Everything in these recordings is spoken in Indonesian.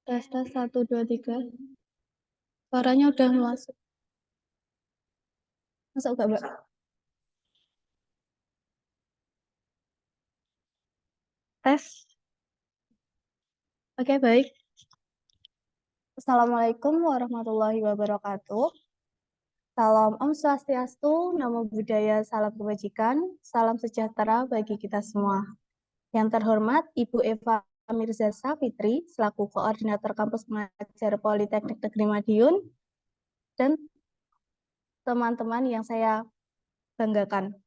Tes tes 1 2 3. Suaranya udah masuk. Masuk gak, Mbak? Tes. Oke, baik. Assalamualaikum warahmatullahi wabarakatuh. Salam Om Swastiastu, Namo Buddhaya, salam kebajikan, salam sejahtera bagi kita semua. Yang terhormat Ibu Eva Mirza Safitri, selaku Koordinator Kampus Pengajar Politeknik Negeri Madiun, dan teman-teman yang saya banggakan.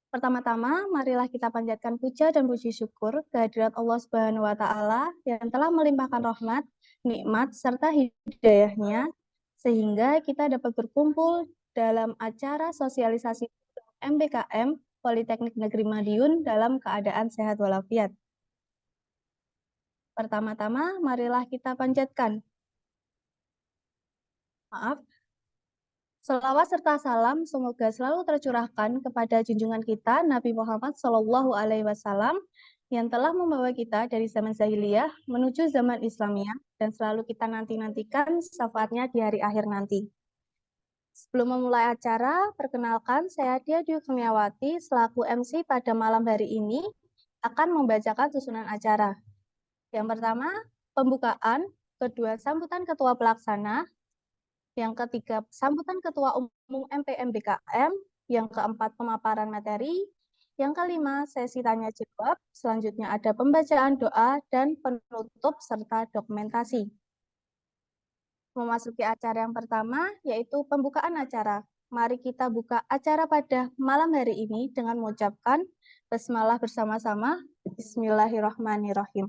Pertama-tama, marilah kita panjatkan puja dan puji syukur kehadirat Allah Subhanahu wa Ta'ala yang telah melimpahkan rahmat, nikmat, serta hidayahnya, sehingga kita dapat berkumpul dalam acara sosialisasi MBKM Politeknik Negeri Madiun dalam keadaan sehat walafiat. Pertama-tama, marilah kita panjatkan selawat serta salam semoga selalu tercurahkan kepada junjungan kita Nabi Muhammad SAW yang telah membawa kita dari zaman jahiliyah menuju zaman Islamiyah dan selalu kita nanti-nantikan syafaatnya di hari akhir nanti. Sebelum memulai acara, perkenalkan saya Dia Dwi Kurniawati selaku MC pada malam hari ini akan membacakan susunan acara. Yang pertama, pembukaan, kedua sambutan ketua pelaksana, yang ketiga, sambutan Ketua Umum MPMBKM, yang keempat, pemaparan materi, yang kelima, sesi tanya jawab, selanjutnya ada pembacaan doa dan penutup serta dokumentasi. Memasuki acara yang pertama, yaitu pembukaan acara. Mari kita buka acara pada malam hari ini dengan mengucapkan basmalah bersama-sama. Bismillahirrahmanirrahim.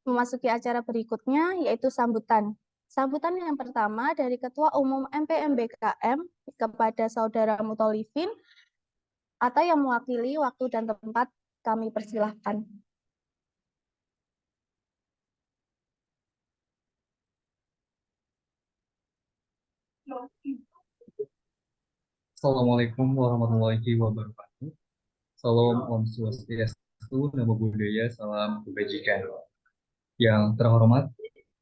Memasuki acara berikutnya, yaitu sambutan. Sambutan yang pertama dari Ketua Umum MPMBKM kepada Saudara Mutolifin atau yang mewakili waktu dan tempat kami persilahkan. Assalamualaikum warahmatullahi wabarakatuh. Salam Om Swastiastu, Namo Buddhaya, salam kebajikan. Yang terhormat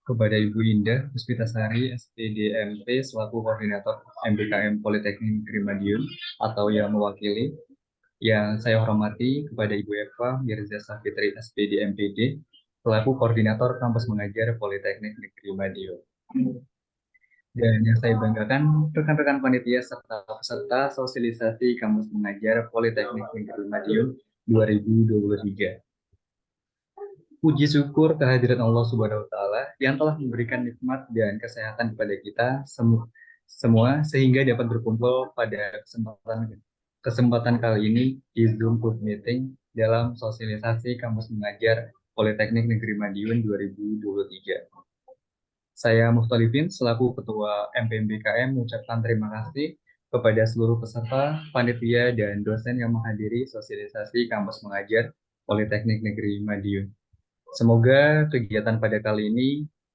kepada Ibu Indah Puspitasari, SPDMP, selaku Koordinator MBKM Politeknik Negeri Madiun, atau yang mewakili. Yang saya hormati kepada Ibu Eva Mirza Safitri, SPD MPD, selaku Koordinator Kampus Mengajar Politeknik Negeri Madiun. Dan yang saya banggakan, rekan-rekan panitia serta peserta sosialisasi Kampus Mengajar Politeknik Negeri Madiun 2023. Puji syukur kehadiran Allah Subhanahu wa Ta'ala yang telah memberikan nikmat dan kesehatan kepada kita semua sehingga dapat berkumpul pada kesempatan kali ini di Zoom Group Meeting dalam sosialisasi Kampus Mengajar Politeknik Negeri Madiun 2023. Saya Muhtalifin selaku Ketua MPMBKM mengucapkan terima kasih kepada seluruh peserta, panitia, dan dosen yang menghadiri sosialisasi Kampus Mengajar Politeknik Negeri Madiun. Semoga kegiatan pada kali ini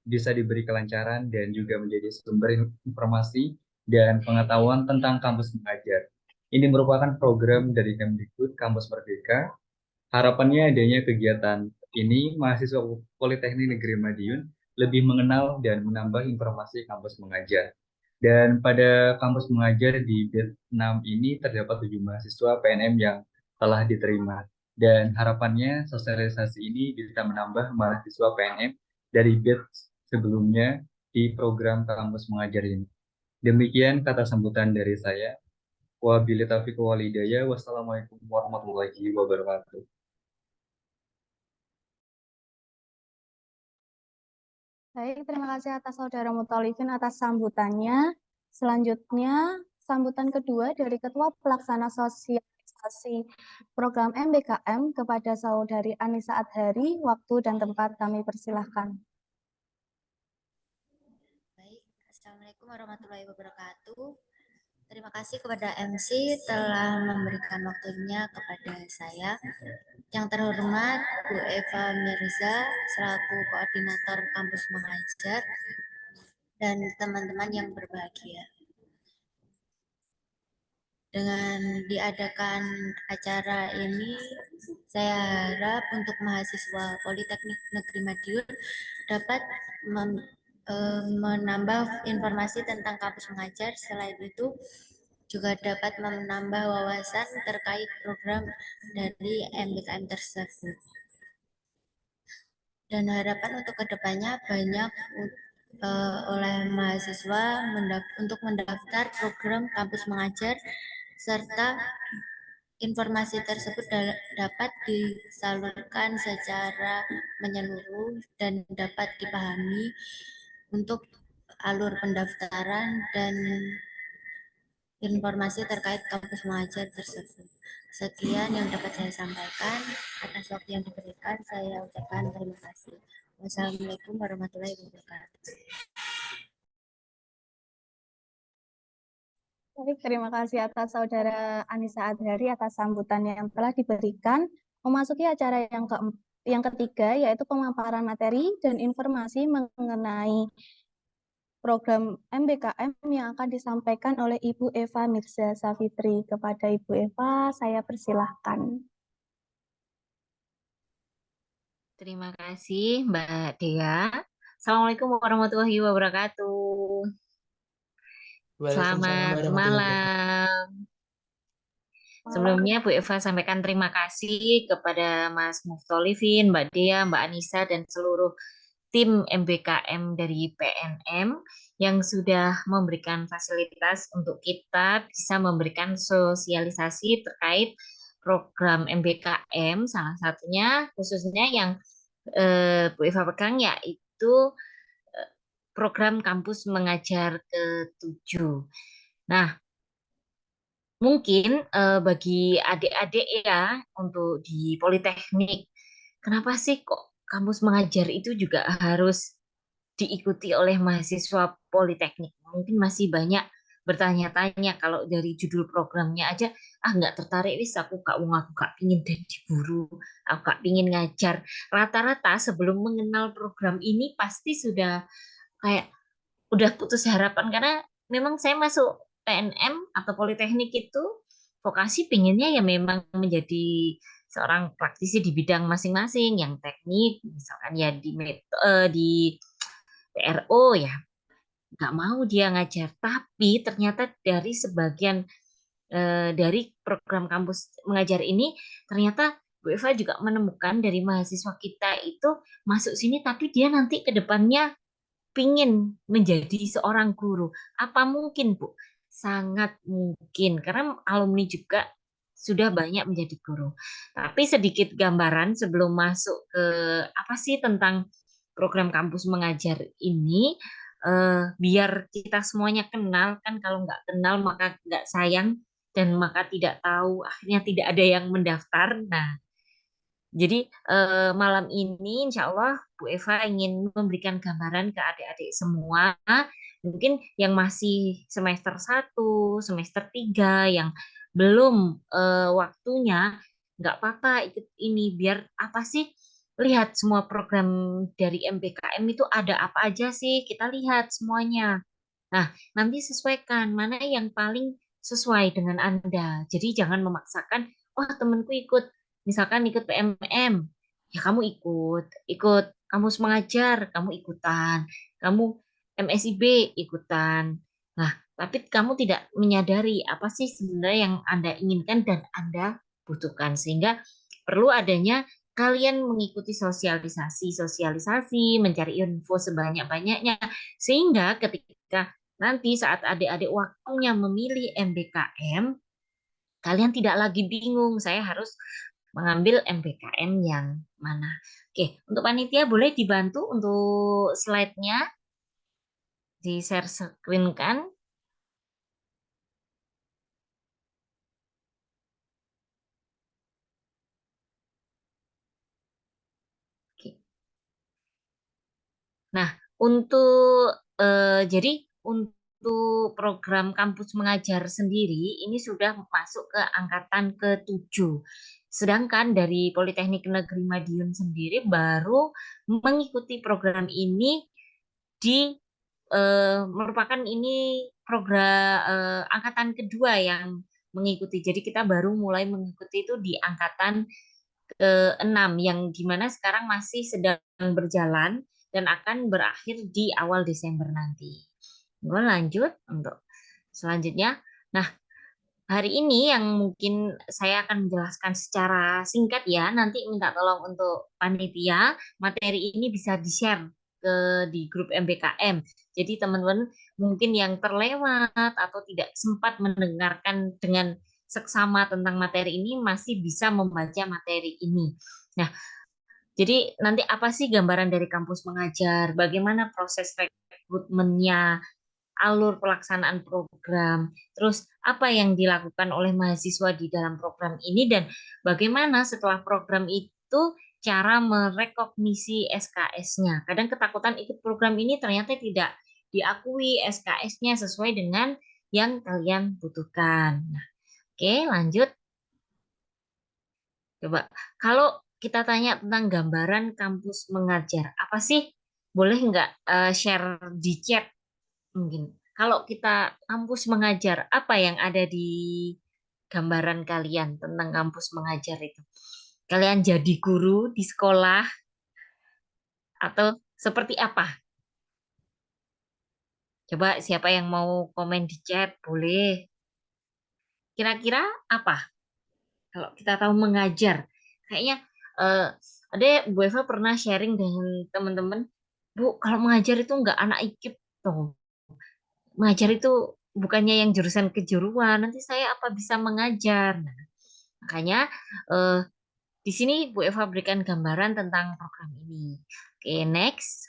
bisa diberi kelancaran dan juga menjadi sumber informasi dan pengetahuan tentang kampus mengajar. Ini merupakan program dari Kemdikbud Kampus Merdeka. Harapannya adanya kegiatan ini, mahasiswa Politeknik Negeri Madiun lebih mengenal dan menambah informasi kampus mengajar. Dan pada kampus mengajar di batch 6 ini terdapat 7 mahasiswa PNM yang telah diterima. Dan harapannya sosialisasi ini bisa menambah mahasiswa PNM dari batch sebelumnya di program kampus mengajar ini. Demikian kata sambutan dari saya. Wabillahi taufiq wal hidayah. Wassalamualaikum warahmatullahi wabarakatuh. Baik, terima kasih atas Saudara Mutolifin atas sambutannya. Selanjutnya, sambutan kedua dari Ketua Pelaksana Sosialisasi Program MBKM kepada Saudari Anissa Adhari, waktu dan tempat kami persilahkan. Baik, Assalamualaikum warahmatullahi wabarakatuh. Terima kasih kepada MC telah memberikan waktunya kepada saya. Yang terhormat Bu Eva Mirza selaku Koordinator Kampus Mengajar dan teman-teman yang berbahagia. Dengan diadakan acara ini Saya harap untuk mahasiswa Politeknik Negeri Madiun dapat menambah informasi tentang kampus mengajar. Selain itu, juga dapat menambah wawasan terkait program dari MBKM tersebut. Dan harapan untuk kedepannya banyak oleh mahasiswa untuk mendaftar program kampus mengajar, serta informasi tersebut dapat disalurkan secara menyeluruh dan dapat dipahami untuk alur pendaftaran dan informasi terkait kampus mengajar tersebut. Sekian yang dapat saya sampaikan. Atas waktu yang diberikan, saya ucapkan terima kasih. Wassalamualaikum warahmatullahi wabarakatuh. Baik, terima kasih atas Saudara Anissa Adhari atas sambutan yang telah diberikan. Memasuki acara yang ketiga, yaitu pemaparan materi dan informasi mengenai program MBKM yang akan disampaikan oleh Ibu Eva Mirza Safitri. Kepada Ibu Eva, saya persilahkan. Terima kasih Mbak Dea. Assalamualaikum warahmatullahi wabarakatuh. Selamat malam. Sebelumnya Bu Eva sampaikan terima kasih kepada Mas Muftolifin, Mbak Dea, Mbak Anissa, dan seluruh tim MBKM dari PNM yang sudah memberikan fasilitas untuk kita bisa memberikan sosialisasi terkait program MBKM, salah satunya khususnya yang Bu Eva pegang yaitu program kampus mengajar ke-7. Nah, mungkin bagi adik-adik ya untuk di Politeknik, kenapa sih kok kampus mengajar itu juga harus diikuti oleh mahasiswa Politeknik? Mungkin masih banyak bertanya-tanya kalau dari judul programnya aja, nggak tertarik wis aku gak pingin jadi guru, aku gak pingin ngajar. Rata-rata sebelum mengenal program ini pasti sudah kayak udah putus harapan karena memang saya masuk PNM atau Politeknik itu vokasi pinginnya ya memang menjadi seorang praktisi di bidang masing-masing, yang teknik misalkan ya di PRO ya nggak mau dia ngajar, tapi ternyata dari sebagian dari program kampus mengajar ini ternyata Bu Eva juga menemukan dari mahasiswa kita itu masuk sini tapi dia nanti ke depannya pingin menjadi seorang guru. Apa mungkin, Bu? Sangat mungkin, karena alumni juga sudah banyak menjadi guru. Tapi sedikit gambaran sebelum masuk ke apa sih tentang program kampus mengajar ini, biar kita semuanya kenal, kan kalau nggak kenal maka nggak sayang, dan maka tidak tahu, akhirnya tidak ada yang mendaftar. Nah, jadi malam ini insya Allah Bu Eva ingin memberikan gambaran ke adik-adik semua, mungkin yang masih semester 1, semester 3, yang belum waktunya, nggak apa-apa ikut ini, biar apa sih, lihat semua program dari MBKM itu ada apa aja sih, kita lihat semuanya. Nah, nanti sesuaikan mana yang paling sesuai dengan Anda. Jadi jangan memaksakan, oh temanku ikut, misalkan ikut PMM, ya kamu ikut kamu mengajar, kamu ikutan, kamu MSIB ikutan. Nah, tapi kamu tidak menyadari apa sih sebenarnya yang Anda inginkan dan Anda butuhkan, sehingga perlu adanya kalian mengikuti sosialisasi, mencari info sebanyak-banyaknya, sehingga ketika nanti saat adik-adik waktunya memilih MBKM, kalian tidak lagi bingung, saya harus mengambil MBKM yang mana. Oke, untuk panitia boleh dibantu untuk slide-nya, di-share screen kan? Oke. Nah, untuk jadi untuk program kampus mengajar sendiri ini sudah masuk ke angkatan ke-7. Sedangkan dari Politeknik Negeri Madiun sendiri baru mengikuti program ini di merupakan ini program angkatan kedua yang mengikuti. Jadi kita baru mulai mengikuti itu di angkatan ke-6 yang dimana sekarang masih sedang berjalan dan akan berakhir di awal Desember nanti. Gue lanjut untuk selanjutnya. Nah, hari ini yang mungkin saya akan menjelaskan secara singkat ya, nanti minta tolong untuk panitia, materi ini bisa di-share di grup MBKM. Jadi teman-teman mungkin yang terlewat atau tidak sempat mendengarkan dengan seksama tentang materi ini masih bisa membaca materi ini. Nah, jadi nanti apa sih gambaran dari kampus mengajar, bagaimana proses rekrutmennya, alur pelaksanaan program, terus apa yang dilakukan oleh mahasiswa di dalam program ini, dan bagaimana setelah program itu cara merekognisi SKS-nya. Kadang ketakutan ikut program ini ternyata tidak diakui SKS-nya sesuai dengan yang kalian butuhkan. Nah, oke, lanjut. Coba, kalau kita tanya tentang gambaran kampus mengajar, apa sih? Boleh nggak share di chat mungkin? Kalau kita kampus mengajar, apa yang ada di gambaran kalian tentang kampus mengajar itu? Kalian jadi guru di sekolah atau seperti apa? Coba siapa yang mau komen di chat, boleh. Kira-kira apa? Kalau kita tahu mengajar, kayaknya eh, ada Bu Eva pernah sharing dengan teman-teman, Bu, kalau mengajar itu nggak anak IKIP tuh. Mengajar itu bukannya yang jurusan kejuruan, nanti saya apa bisa mengajar. Nah, makanya eh, di sini Bu Eva berikan gambaran tentang program ini. Oke, next.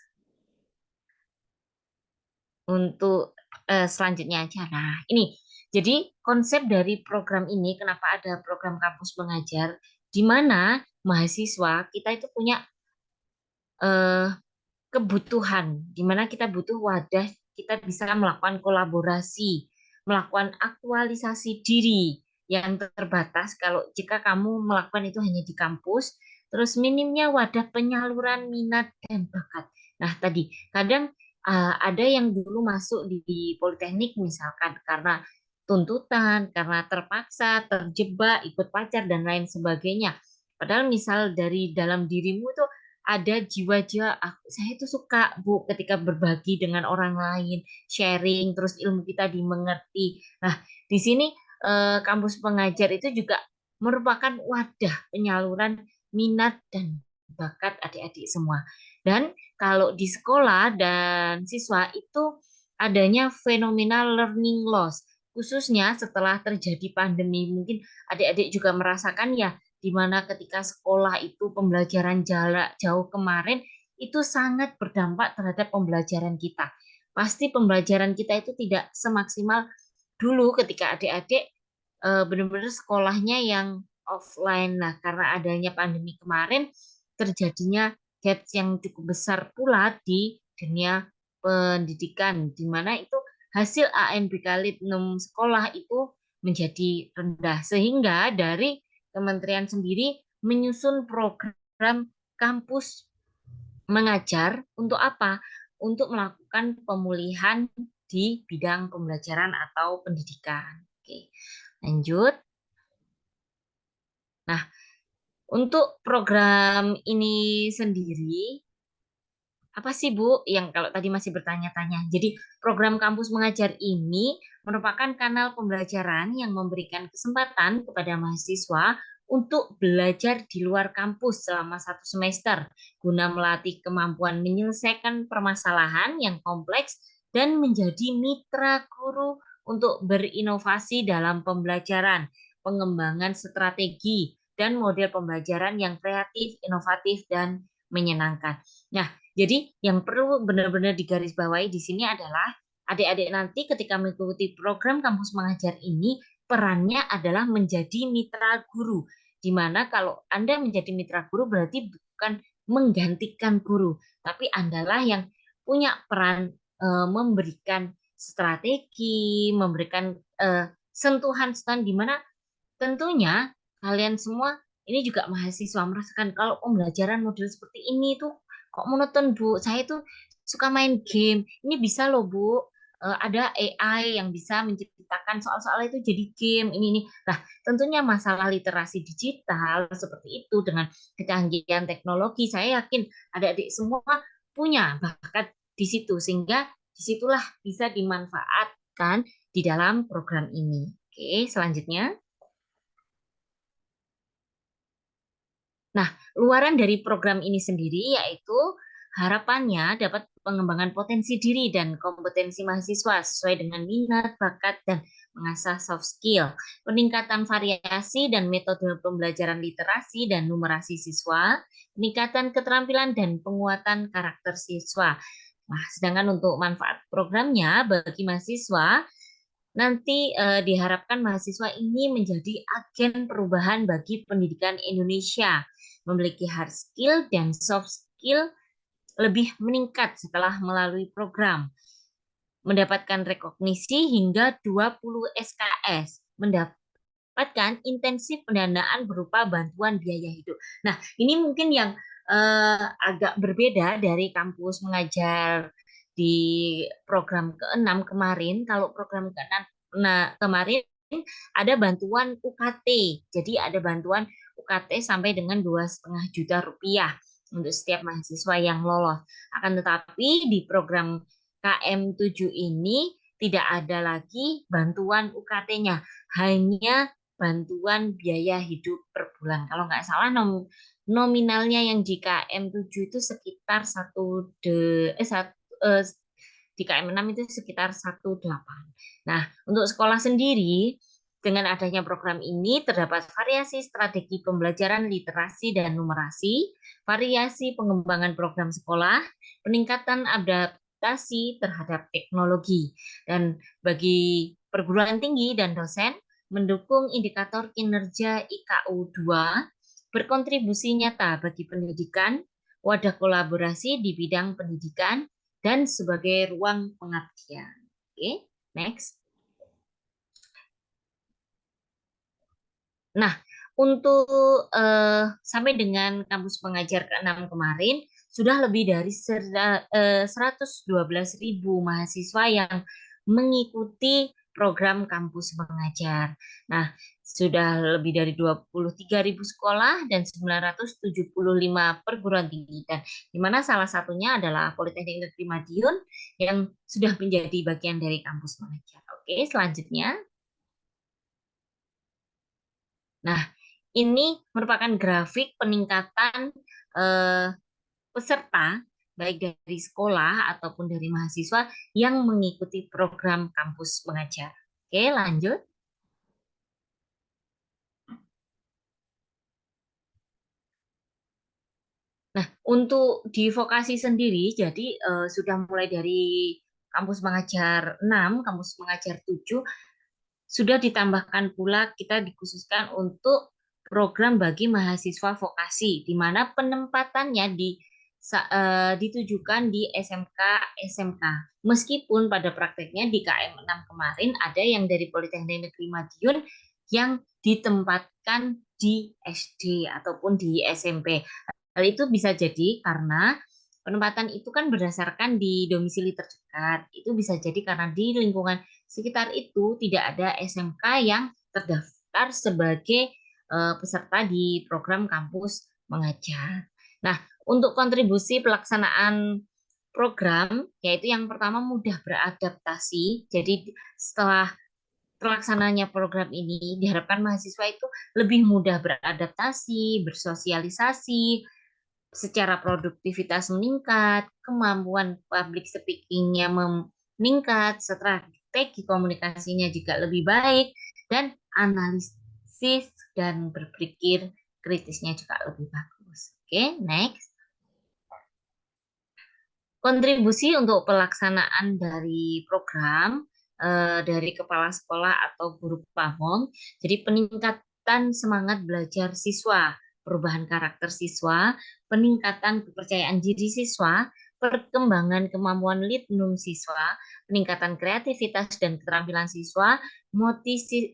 Untuk selanjutnya aja. Nah, ini jadi konsep dari program ini, kenapa ada program kampus mengajar, di mana mahasiswa kita itu punya eh, kebutuhan, di mana kita butuh wadah, kita bisa melakukan kolaborasi, melakukan aktualisasi diri yang terbatas kalau jika kamu melakukan itu hanya di kampus, terus minimnya wadah penyaluran minat dan bakat. Nah, tadi kadang ada yang dulu masuk di Politeknik misalkan karena tuntutan, karena terpaksa, terjebak, ikut pacar dan lain sebagainya. Padahal misal dari dalam dirimu itu ada jiwa-jiwa saya itu suka Bu ketika berbagi dengan orang lain, sharing, terus ilmu kita dimengerti. Nah, di sini kampus pengajar itu juga merupakan wadah penyaluran minat dan bakat adik-adik semua. Dan kalau di sekolah dan siswa itu adanya fenomena learning loss, khususnya setelah terjadi pandemi. Mungkin adik-adik juga merasakan ya, di mana ketika sekolah itu pembelajaran jarak jauh kemarin itu sangat berdampak terhadap pembelajaran kita. Pasti pembelajaran kita itu tidak semaksimal dulu ketika adik-adik benar-benar sekolahnya yang offline. Nah, karena adanya pandemi kemarin terjadinya gap yang cukup besar pula di dunia pendidikan, di mana itu hasil ANBK Litnum sekolah itu menjadi rendah, sehingga dari Kementerian sendiri menyusun program kampus mengajar untuk apa? Untuk melakukan pemulihan di bidang pembelajaran atau pendidikan. Oke, lanjut. Nah, untuk program ini sendiri, apa sih Bu yang kalau tadi masih bertanya-tanya? Jadi program kampus mengajar ini merupakan kanal pembelajaran yang memberikan kesempatan kepada mahasiswa untuk belajar di luar kampus selama 1 semester guna melatih kemampuan menyelesaikan permasalahan yang kompleks dan menjadi mitra guru untuk berinovasi dalam pembelajaran, pengembangan strategi, dan model pembelajaran yang kreatif, inovatif, dan menyenangkan. Nah, jadi yang perlu benar-benar digarisbawahi di sini adalah adik-adik nanti ketika mengikuti program kampus mengajar ini perannya adalah menjadi mitra guru. Di mana kalau Anda menjadi mitra guru berarti bukan menggantikan guru, tapi Andalah yang punya peran memberikan strategi, memberikan sentuhan-sentuhan di mana tentunya kalian semua ini juga mahasiswa merasakan kalau pembelajaran model seperti ini tuh kok monoton Bu. Saya tuh suka main game. Ini bisa loh Bu. ada AI yang bisa menciptakan soal-soal itu jadi game ini. Nah, tentunya masalah literasi digital seperti itu dengan kecanggihan teknologi, saya yakin adik-adik semua punya bakat di situ, sehingga disitulah bisa dimanfaatkan di dalam program ini. Oke, selanjutnya. Nah, luaran dari program ini sendiri yaitu harapannya dapat pengembangan potensi diri dan kompetensi mahasiswa sesuai dengan minat, bakat, dan mengasah soft skill, peningkatan variasi dan metode pembelajaran literasi dan numerasi siswa, peningkatan keterampilan dan penguatan karakter siswa. Nah, sedangkan untuk manfaat programnya bagi mahasiswa, nanti diharapkan mahasiswa ini menjadi agen perubahan bagi pendidikan Indonesia, memiliki hard skill dan soft skill lebih meningkat setelah melalui program, mendapatkan rekognisi hingga 20 SKS, mendapatkan intensif pendanaan berupa bantuan biaya hidup. Nah, ini mungkin yang agak berbeda dari kampus mengajar di program ke-6 kemarin. Kalau program ke-6 kemarin ada bantuan UKT. Jadi ada bantuan UKT sampai dengan 2,5 juta rupiah untuk setiap mahasiswa yang lolos. Akan tetapi di program KM7 ini tidak ada lagi bantuan UKT-nya, hanya bantuan biaya hidup per bulan. Kalau nggak salah nominalnya yang di KM7 itu sekitar di KM6 itu sekitar 1,8. Nah, untuk sekolah sendiri, dengan adanya program ini terdapat variasi strategi pembelajaran literasi dan numerasi, variasi pengembangan program sekolah, peningkatan adaptasi terhadap teknologi. Dan bagi perguruan tinggi dan dosen, mendukung indikator kinerja IKU 2, berkontribusi nyata bagi pendidikan, wadah kolaborasi di bidang pendidikan, dan sebagai ruang pengabdian. Oke, next. Nah, untuk sampai dengan kampus pengajar ke-6 kemarin, sudah lebih dari 112.000 mahasiswa yang mengikuti program kampus mengajar. Nah, sudah lebih dari 23.000 sekolah dan 975 perguruan tinggi. Dan di mana salah satunya adalah Politeknik Negeri Madiun yang sudah menjadi bagian dari kampus mengajar. Oke, selanjutnya. Nah, ini merupakan grafik peningkatan peserta, baik dari sekolah ataupun dari mahasiswa yang mengikuti program kampus mengajar. Oke, lanjut. Nah, untuk di vokasi sendiri, jadi sudah mulai dari kampus mengajar 6, kampus mengajar 7, sudah ditambahkan pula kita dikhususkan untuk program bagi mahasiswa vokasi, di mana penempatannya ditujukan di SMK SMK. Meskipun pada prakteknya di KM6 kemarin ada yang dari Politeknik Negeri Madiun yang ditempatkan di SD ataupun di SMP. Hal itu bisa jadi karena penempatan itu kan berdasarkan di domisili terdekat. Itu bisa jadi karena di lingkungan sekitar itu tidak ada SMK yang terdaftar sebagai peserta di program kampus mengajar. Nah, untuk kontribusi pelaksanaan program, yaitu yang pertama mudah beradaptasi. Jadi setelah terlaksananya program ini, diharapkan mahasiswa itu lebih mudah beradaptasi, bersosialisasi, secara produktivitas meningkat, kemampuan public speaking-nya meningkat, strategi komunikasinya juga lebih baik, dan analisis dan berpikir kritisnya juga lebih bagus. Oke, next. Kontribusi untuk pelaksanaan dari program dari kepala sekolah atau guru pamong, jadi peningkatan semangat belajar siswa, perubahan karakter siswa, peningkatan kepercayaan diri siswa, perkembangan kemampuan litnum siswa, peningkatan kreativitas dan keterampilan siswa,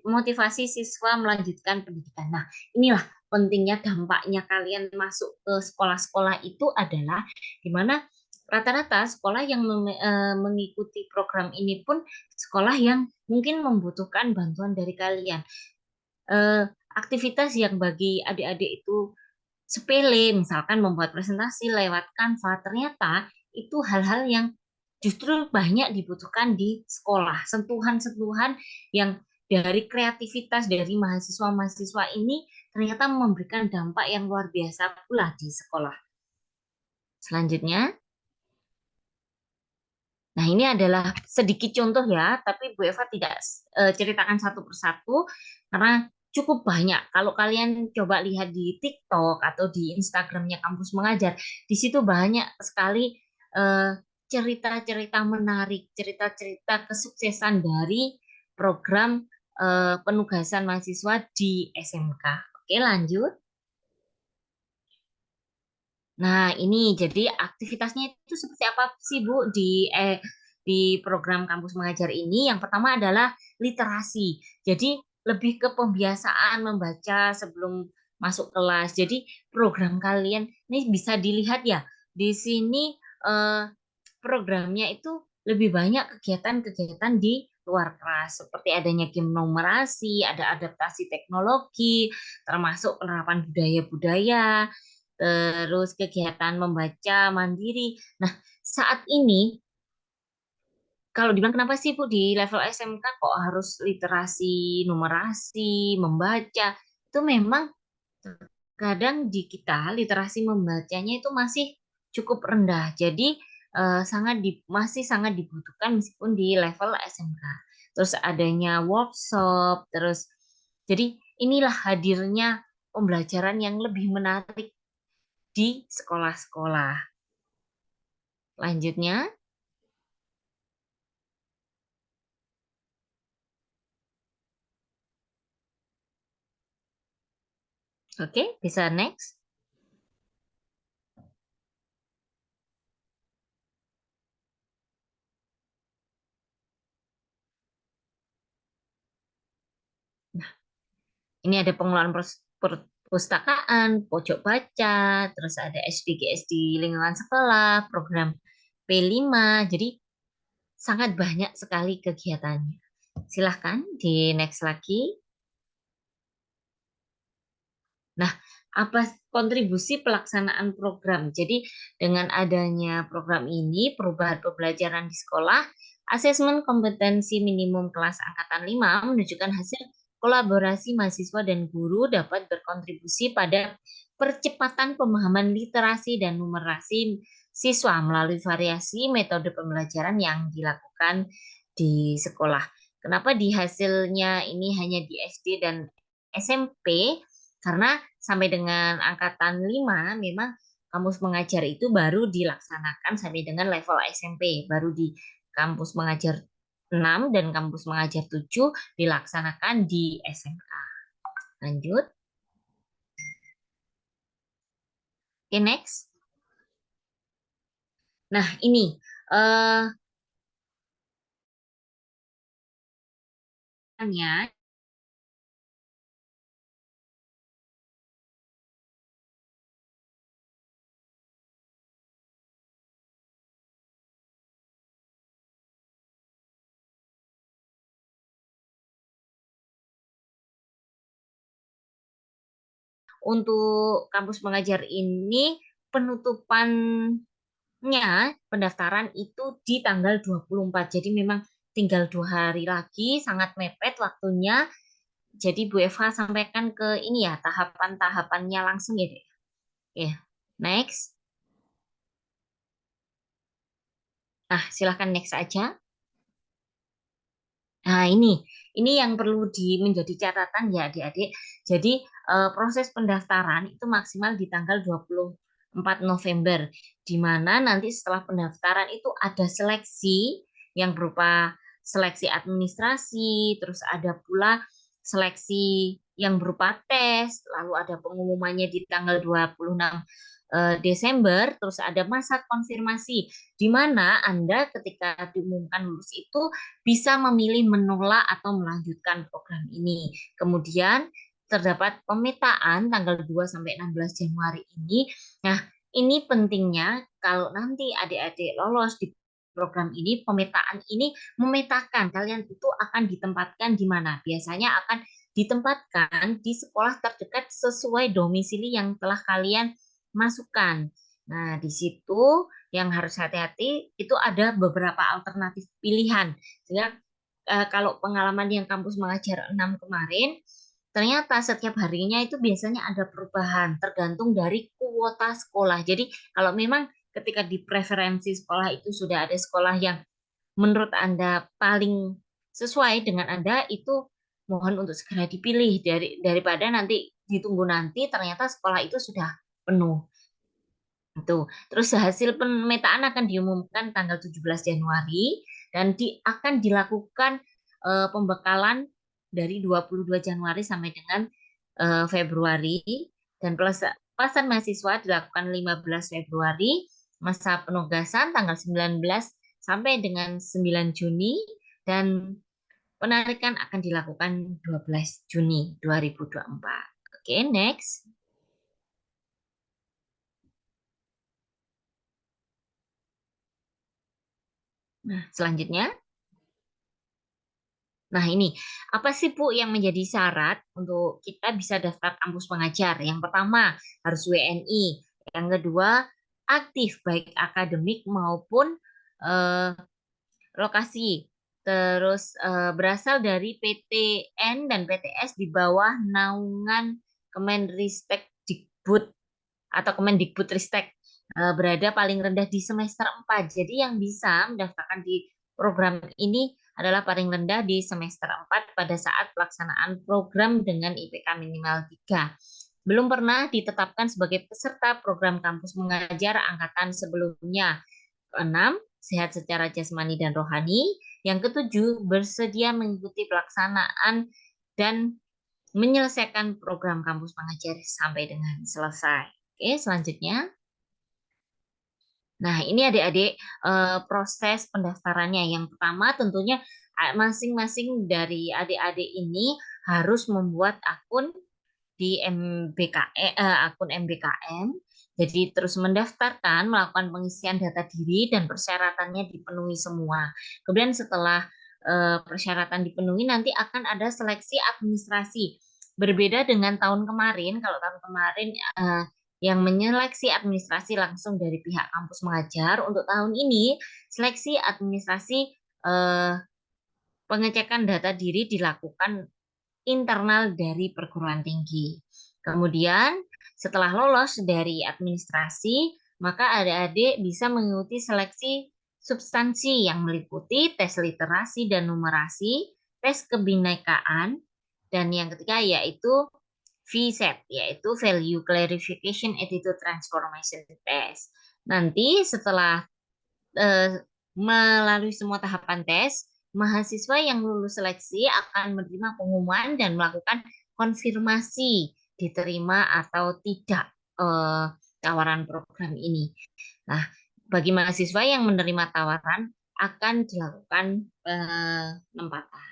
motivasi siswa melanjutkan pendidikan. Nah, inilah pentingnya dampaknya kalian masuk ke sekolah-sekolah itu adalah di mana rata-rata sekolah yang mengikuti program ini pun sekolah yang mungkin membutuhkan bantuan dari kalian. Aktivitas yang bagi adik-adik itu sepele, misalkan membuat presentasi lewat Canva, ternyata itu hal-hal yang justru banyak dibutuhkan di sekolah. Sentuhan-sentuhan yang dari kreativitas dari mahasiswa-mahasiswa ini ternyata memberikan dampak yang luar biasa pula di sekolah. Selanjutnya, nah ini adalah sedikit contoh ya, tapi Bu Eva tidak ceritakan satu persatu karena cukup banyak. Kalau kalian coba lihat di TikTok atau di Instagramnya Kampus Mengajar, di situ banyak sekali cerita-cerita menarik, cerita-cerita kesuksesan dari program penugasan mahasiswa di SMK. Oke, lanjut. Nah, ini jadi aktivitasnya itu seperti apa sih, Bu, di program Kampus Mengajar ini? Yang pertama adalah literasi. Jadi, lebih ke pembiasaan membaca sebelum masuk kelas. Jadi, program kalian ini bisa dilihat ya. Di sini programnya itu lebih banyak kegiatan-kegiatan di luar kelas, seperti adanya game numerasi, ada adaptasi teknologi, termasuk penerapan budaya-budaya, terus kegiatan membaca mandiri. Nah, saat ini kalau dibilang kenapa sih Bu di level SMK kok harus literasi, numerasi, membaca? Itu memang kadang di kita literasi membacanya itu masih cukup rendah. Jadi masih sangat dibutuhkan meskipun di level SMK. Terus adanya workshop, terus jadi inilah hadirnya pembelajaran yang lebih menarik di sekolah-sekolah. Lanjutnya, oke, bisa next. Nah, ini ada pengelolaan perpustakaan, pojok baca, terus ada SDGs di lingkungan sekolah, program P5. Jadi sangat banyak sekali kegiatannya. Silahkan di next lagi. Nah, apa kontribusi pelaksanaan program? Jadi dengan adanya program ini, perubahan pembelajaran di sekolah, asesmen kompetensi minimum kelas angkatan 5 menunjukkan hasil kolaborasi mahasiswa dan guru dapat berkontribusi pada percepatan pemahaman literasi dan numerasi siswa melalui variasi metode pembelajaran yang dilakukan di sekolah. Kenapa di hasilnya ini hanya di SD dan SMP? Karena sampai dengan angkatan 5 memang kampus mengajar itu baru dilaksanakan sampai dengan level SMP, baru di kampus mengajar 6 dan kampus mengajar 7 dilaksanakan di SMA. Lanjut. Oke, next. Nah, ini hanya untuk kampus mengajar ini penutupannya pendaftaran itu di tanggal 24. Jadi memang tinggal 2 hari lagi, sangat mepet waktunya. Jadi Bu Eva sampaikan ke ini ya, tahapan-tahapannya langsung ya, Dek. Oke, next. Nah, silahkan next aja. Nah, ini yang perlu menjadi catatan ya adik-adik. Jadi proses pendaftaran itu maksimal di tanggal 24 November, di mana nanti setelah pendaftaran itu ada seleksi yang berupa seleksi administrasi, terus ada pula seleksi yang berupa tes, lalu ada pengumumannya di tanggal 26 Desember, terus ada masa konfirmasi, di mana Anda ketika diumumkan lulus itu bisa memilih menolak atau melanjutkan program ini. Kemudian terdapat pemetaan tanggal 2 sampai 16 Januari ini. Nah, ini pentingnya kalau nanti adik-adik lolos di program ini, pemetaan ini memetakan kalian itu akan ditempatkan di mana. Biasanya akan ditempatkan di sekolah terdekat sesuai domisili yang telah kalian masukkan. Nah, di situ yang harus hati-hati itu ada beberapa alternatif pilihan. Sehingga kalau pengalaman yang kampus mengajar 6 kemarin, ternyata setiap harinya itu biasanya ada perubahan tergantung dari kuota sekolah. Jadi kalau memang ketika di preferensi sekolah itu sudah ada sekolah yang menurut Anda paling sesuai dengan Anda, itu mohon untuk segera dipilih daripada nanti ditunggu nanti ternyata sekolah itu sudah penuh. Itu. Terus hasil pemetaan akan diumumkan tanggal 17 Januari dan akan dilakukan pembekalan dari 22 Januari sampai dengan Februari dan pelepasan mahasiswa dilakukan 15 Februari, masa penugasan tanggal 19 sampai dengan 9 Juni dan penarikan akan dilakukan 12 Juni 2024. Oke, next. Nah, selanjutnya. Nah, ini apa sih Bu yang menjadi syarat untuk kita bisa daftar kampus pengajar? Yang pertama, harus WNI. Yang kedua, aktif baik akademik maupun lokasi. Terus berasal dari PTN dan PTS di bawah naungan Kemenristek Dikbud atau Kemendikbudristek, berada paling rendah di semester 4. Jadi yang bisa mendaftarkan di program ini adalah paling rendah di semester 4 pada saat pelaksanaan program dengan IPK minimal 3. Belum pernah ditetapkan sebagai peserta program kampus mengajar angkatan sebelumnya. Keenam, sehat secara jasmani dan rohani. Yang ketujuh, bersedia mengikuti pelaksanaan dan menyelesaikan program kampus pengajar sampai dengan selesai. Oke, selanjutnya. Nah, ini adik-adik proses pendaftarannya. Yang pertama tentunya masing-masing dari adik-adik ini harus membuat akun di akun MBKM. Jadi terus mendaftarkan, melakukan pengisian data diri dan persyaratannya dipenuhi semua. Kemudian setelah persyaratan dipenuhi nanti akan ada seleksi administrasi. Berbeda dengan tahun kemarin, kalau tahun kemarin yang menyeleksi administrasi langsung dari pihak kampus mengajar, untuk tahun ini seleksi administrasi pengecekan data diri dilakukan internal dari perguruan tinggi. Kemudian setelah lolos dari administrasi, maka adik-adik bisa mengikuti seleksi substansi yang meliputi tes literasi dan numerasi, tes kebinekaan, dan yang ketiga yaitu VCET, yaitu Value Clarification Attitude Transformation Test. Nanti setelah melalui semua tahapan tes, mahasiswa yang lulus seleksi akan menerima pengumuman dan melakukan konfirmasi diterima atau tidak tawaran program ini. Nah, bagi mahasiswa yang menerima tawaran akan dilakukan penempatan.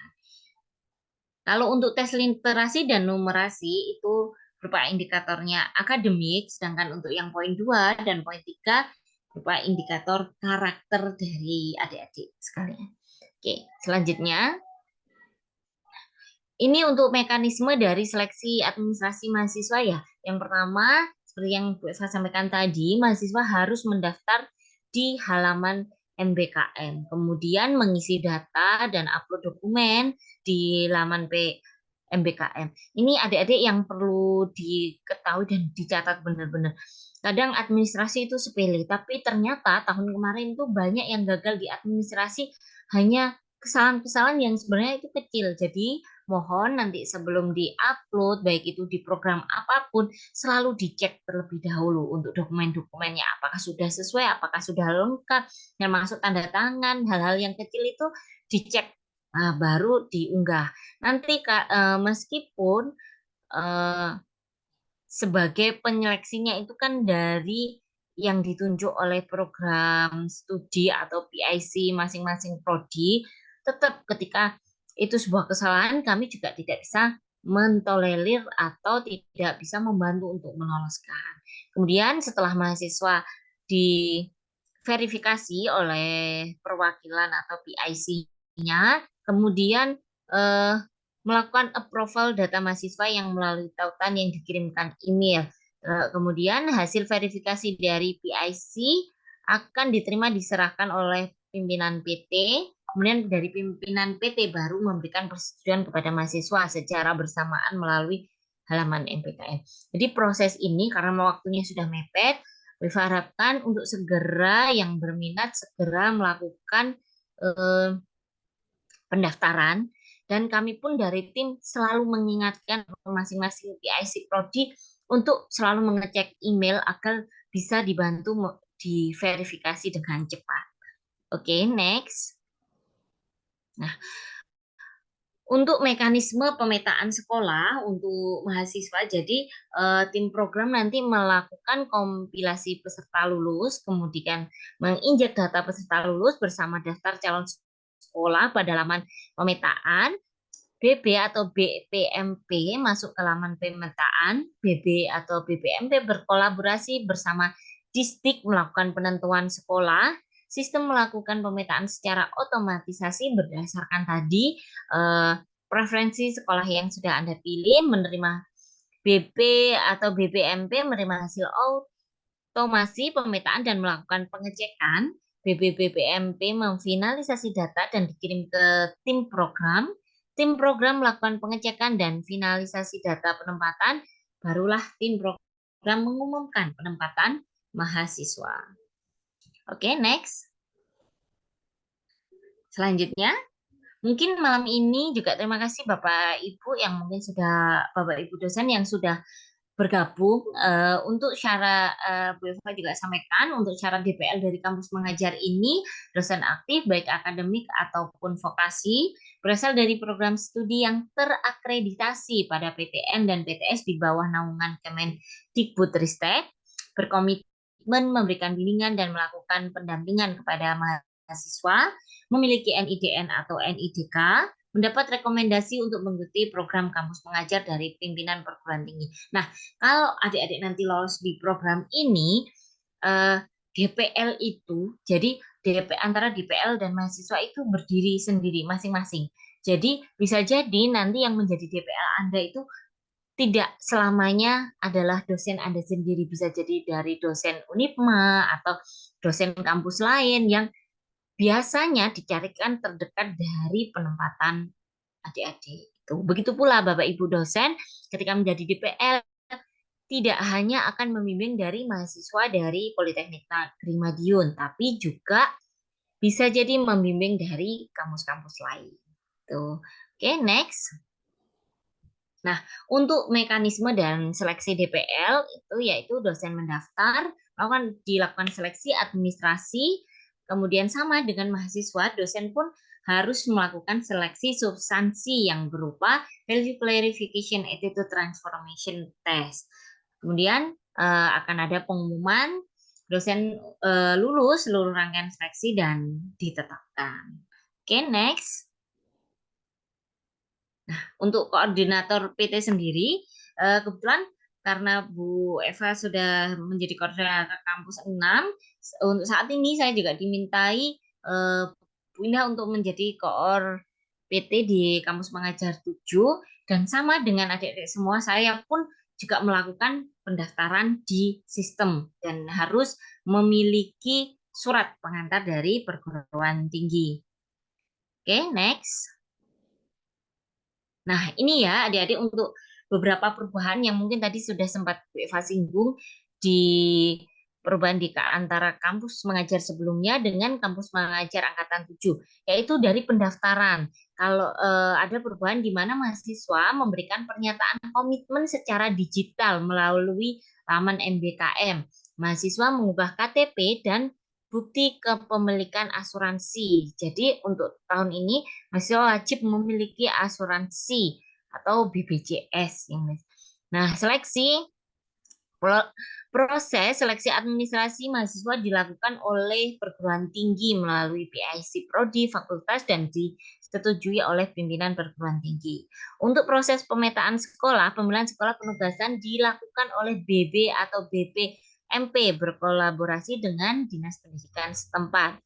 Kalau untuk tes literasi dan numerasi itu berupa indikatornya akademik, sedangkan untuk yang poin 2 dan poin 3 berupa indikator karakter dari adik-adik sekalian. Oke, selanjutnya ini untuk mekanisme dari seleksi administrasi mahasiswa ya. Yang pertama, seperti yang saya sampaikan tadi, mahasiswa harus mendaftar di halaman MBKM. Kemudian mengisi data dan upload dokumen di laman MBKM. Ini adik-adik yang perlu diketahui dan dicatat benar-benar. Kadang administrasi itu sepele, tapi ternyata tahun kemarin itu banyak yang gagal di administrasi hanya kesalahan-kesalahan yang sebenarnya itu kecil. Jadi mohon nanti sebelum di-upload, baik itu di program apapun, selalu dicek terlebih dahulu untuk dokumen-dokumennya. Apakah sudah sesuai, apakah sudah lengkap, termasuk tanda tangan, hal-hal yang kecil itu dicek, baru diunggah. Nanti meskipun sebagai penyeleksinya itu kan dari yang ditunjuk oleh program studi atau PIC masing-masing prodi, tetap ketika itu sebuah kesalahan, kami juga tidak bisa mentolerir atau tidak bisa membantu untuk meloloskan. Kemudian setelah mahasiswa diverifikasi oleh perwakilan atau PIC-nya, kemudian melakukan approval data mahasiswa yang melalui tautan yang dikirimkan email. Kemudian hasil verifikasi dari PIC akan diterima diserahkan oleh pimpinan PT. Kemudian dari pimpinan PT baru memberikan persetujuan kepada mahasiswa secara bersamaan melalui halaman MPKM. Jadi proses ini karena waktunya sudah mepet, Wifa harapkan untuk segera yang berminat segera melakukan pendaftaran, dan kami pun dari tim selalu mengingatkan masing-masing PIC Prodi untuk selalu mengecek email agar bisa dibantu diverifikasi dengan cepat. Oke, next. Nah, untuk mekanisme pemetaan sekolah untuk mahasiswa, jadi tim program nanti melakukan kompilasi peserta lulus, kemudian menginjek data peserta lulus bersama daftar calon sekolah pada laman pemetaan. BB atau BPMP masuk ke laman pemetaan. BB atau BPMP berkolaborasi bersama Distrik melakukan penentuan sekolah. Sistem melakukan pemetaan secara otomatisasi berdasarkan tadi preferensi sekolah yang sudah Anda pilih, menerima BB atau BPMP, menerima hasil otomasi pemetaan dan melakukan pengecekan. BPMP memfinalisasi data dan dikirim ke tim program. Tim program melakukan pengecekan dan finalisasi data penempatan, barulah tim program mengumumkan penempatan mahasiswa. Oke, next. Selanjutnya, mungkin malam ini juga terima kasih Bapak Ibu yang mungkin sudah, Bapak Ibu dosen yang sudah bergabung. Untuk cara Bu Eva juga sampaikan, untuk cara DPL dari kampus mengajar ini, dosen aktif baik akademik ataupun vokasi berasal dari program studi yang terakreditasi pada PTN dan PTS di bawah naungan Kemendikbudristek, berkomitmen memberikan bimbingan dan melakukan pendampingan kepada mahasiswa, memiliki NIDN atau NIDK, mendapat rekomendasi untuk mengikuti program kampus mengajar dari pimpinan perguruan tinggi. Nah, kalau adik-adik nanti lolos di program ini, DPL itu, jadi antara DPL dan mahasiswa itu berdiri sendiri masing-masing. Jadi bisa jadi nanti yang menjadi DPL Anda itu tidak selamanya adalah dosen Anda sendiri, bisa jadi dari dosen Unipma atau dosen kampus lain yang biasanya dicarikan terdekat dari penempatan adik-adik. Begitu pula Bapak Ibu dosen ketika menjadi DPL tidak hanya akan membimbing dari mahasiswa dari Politeknik Negeri Madiun, tapi juga bisa jadi membimbing dari kampus-kampus lain. Oke, next. Nah, untuk mekanisme dan seleksi DPL itu yaitu dosen mendaftar, dilakukan seleksi administrasi, kemudian sama dengan mahasiswa, dosen pun harus melakukan seleksi substansi yang berupa value clarification attitude transformation test. Kemudian akan ada pengumuman dosen lulus seluruh rangkaian seleksi dan ditetapkan. Oke, next. Nah, untuk koordinator PT sendiri, kebetulan karena Bu Eva sudah menjadi koordinator kampus 6, untuk saat ini saya juga dimintai Bu Indah untuk menjadi koor PT di kampus mengajar 7, dan sama dengan adik-adik semua, saya pun juga melakukan pendaftaran di sistem dan harus memiliki surat pengantar dari perguruan tinggi. Oke, next. Nah, ini ya adik-adik untuk beberapa perubahan yang mungkin tadi sudah sempat Bu Eva singgung di perubahan di antara kampus mengajar sebelumnya dengan kampus mengajar angkatan 7, yaitu dari pendaftaran. Kalau ada perubahan di mana mahasiswa memberikan pernyataan komitmen secara digital melalui laman MBKM. Mahasiswa mengubah KTP dan bukti kepemilikan asuransi. Jadi untuk tahun ini mahasiswa wajib memiliki asuransi atau BPJS. Nah, proses seleksi administrasi mahasiswa dilakukan oleh perguruan tinggi melalui PIC Prodi, fakultas, dan disetujui oleh pimpinan perguruan tinggi. Untuk proses pemetaan sekolah, pemilihan sekolah penugasan dilakukan oleh BB atau BPMP berkolaborasi dengan Dinas Pendidikan setempat.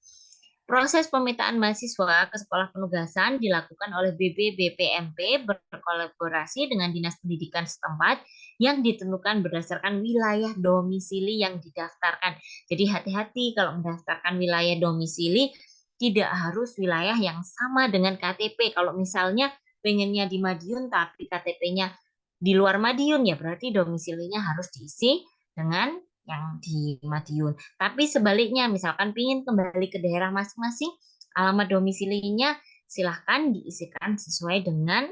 Proses pemetaan mahasiswa ke sekolah penugasan dilakukan oleh BB BPMP berkolaborasi dengan Dinas Pendidikan setempat yang ditentukan berdasarkan wilayah domisili yang didaftarkan. Jadi hati-hati kalau mendaftarkan wilayah domisili, tidak harus wilayah yang sama dengan KTP. Kalau misalnya pengennya di Madiun tapi KTP-nya di luar Madiun, ya berarti domisilinya harus diisi dengan yang di Madiun. Tapi sebaliknya, misalkan ingin kembali ke daerah masing-masing, alamat domisilinya silahkan diisikan sesuai dengan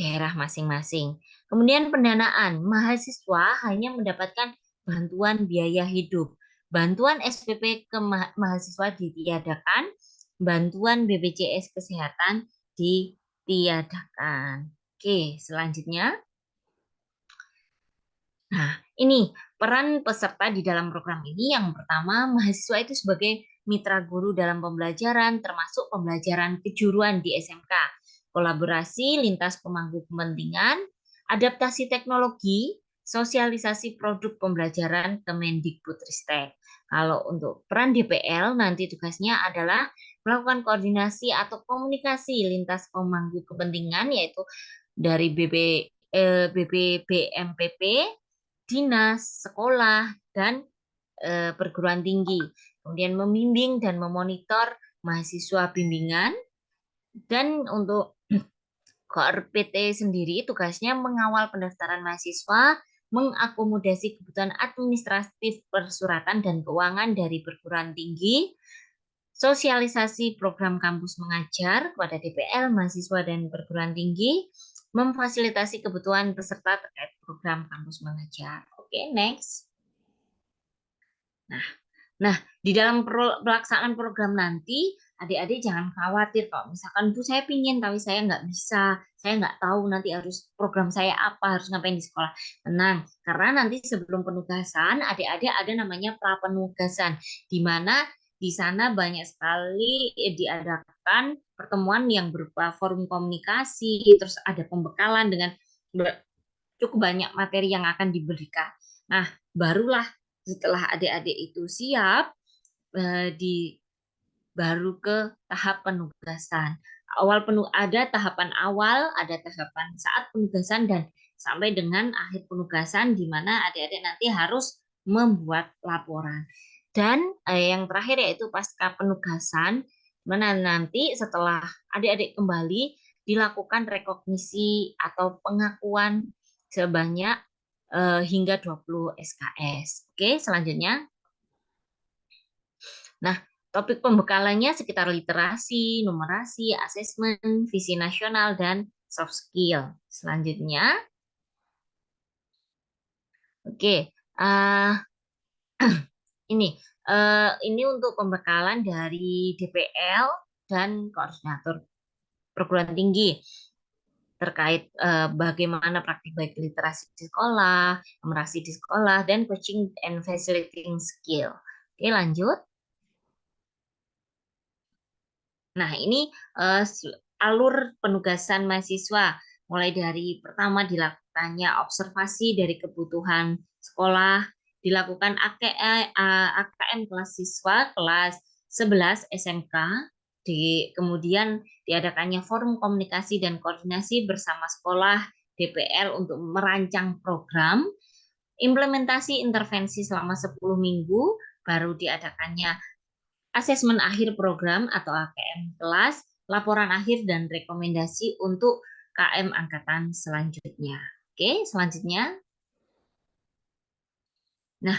daerah masing-masing. Kemudian pendanaan, mahasiswa hanya mendapatkan bantuan biaya hidup. Bantuan SPP ke mahasiswa ditiadakan, bantuan BPJS Kesehatan ditiadakan. Oke, selanjutnya. Nah, ini peran peserta di dalam program ini. Yang pertama, mahasiswa itu sebagai mitra guru dalam pembelajaran, termasuk pembelajaran kejuruan di SMK, kolaborasi lintas pemangku kepentingan, adaptasi teknologi, sosialisasi produk pembelajaran Kemendikbudristek. Kalau untuk peran DPL, nanti tugasnya adalah melakukan koordinasi atau komunikasi lintas pemangku kepentingan, yaitu dari BPBMPP, dinas, sekolah, dan perguruan tinggi. Kemudian membimbing dan memonitor mahasiswa bimbingan. Dan untuk PT sendiri tugasnya mengawal pendaftaran mahasiswa, mengakomodasi kebutuhan administratif persuratan dan keuangan dari perguruan tinggi, sosialisasi program kampus mengajar kepada DPL, mahasiswa, dan perguruan tinggi, memfasilitasi kebutuhan peserta terkait program kampus mengajar. Oke, next. Nah, di dalam pelaksanaan program nanti, adik-adik jangan khawatir kalau misalkan Bu saya pingin tapi saya nggak bisa, saya nggak tahu nanti harus program saya apa, harus ngapain di sekolah. Tenang, karena nanti sebelum penugasan, adik-adik ada namanya prapenugasan, di mana di sana banyak sekali diadakan pertemuan yang berupa forum komunikasi, terus ada pembekalan dengan cukup banyak materi yang akan diberikan. Nah, barulah setelah adik-adik itu siap, baru ke tahap penugasan. Ada tahapan awal, ada tahapan saat penugasan, dan sampai dengan akhir penugasan, di mana adik-adik nanti harus membuat laporan. Dan yang terakhir yaitu pasca penugasan, mana nanti setelah adik-adik kembali dilakukan rekognisi atau pengakuan sebanyak hingga 20 SKS. Oke, selanjutnya. Nah, topik pembekalannya sekitar literasi, numerasi, asesmen, visi nasional, dan soft skill. Selanjutnya. Oke, ini untuk pembekalan dari DPL dan koordinator perguruan tinggi terkait bagaimana praktik baik literasi di sekolah, numerasi di sekolah, dan coaching and facilitating skill. Oke, lanjut. Nah, ini alur penugasan mahasiswa, mulai dari pertama dilakukannya observasi dari kebutuhan sekolah, dilakukan AKM kelas siswa kelas 11 SMK, kemudian diadakannya forum komunikasi dan koordinasi bersama sekolah DPL untuk merancang program, implementasi intervensi selama 10 minggu, baru diadakannya asesmen akhir program atau AKM kelas, laporan akhir, dan rekomendasi untuk KM angkatan selanjutnya. Oke, selanjutnya. Nah,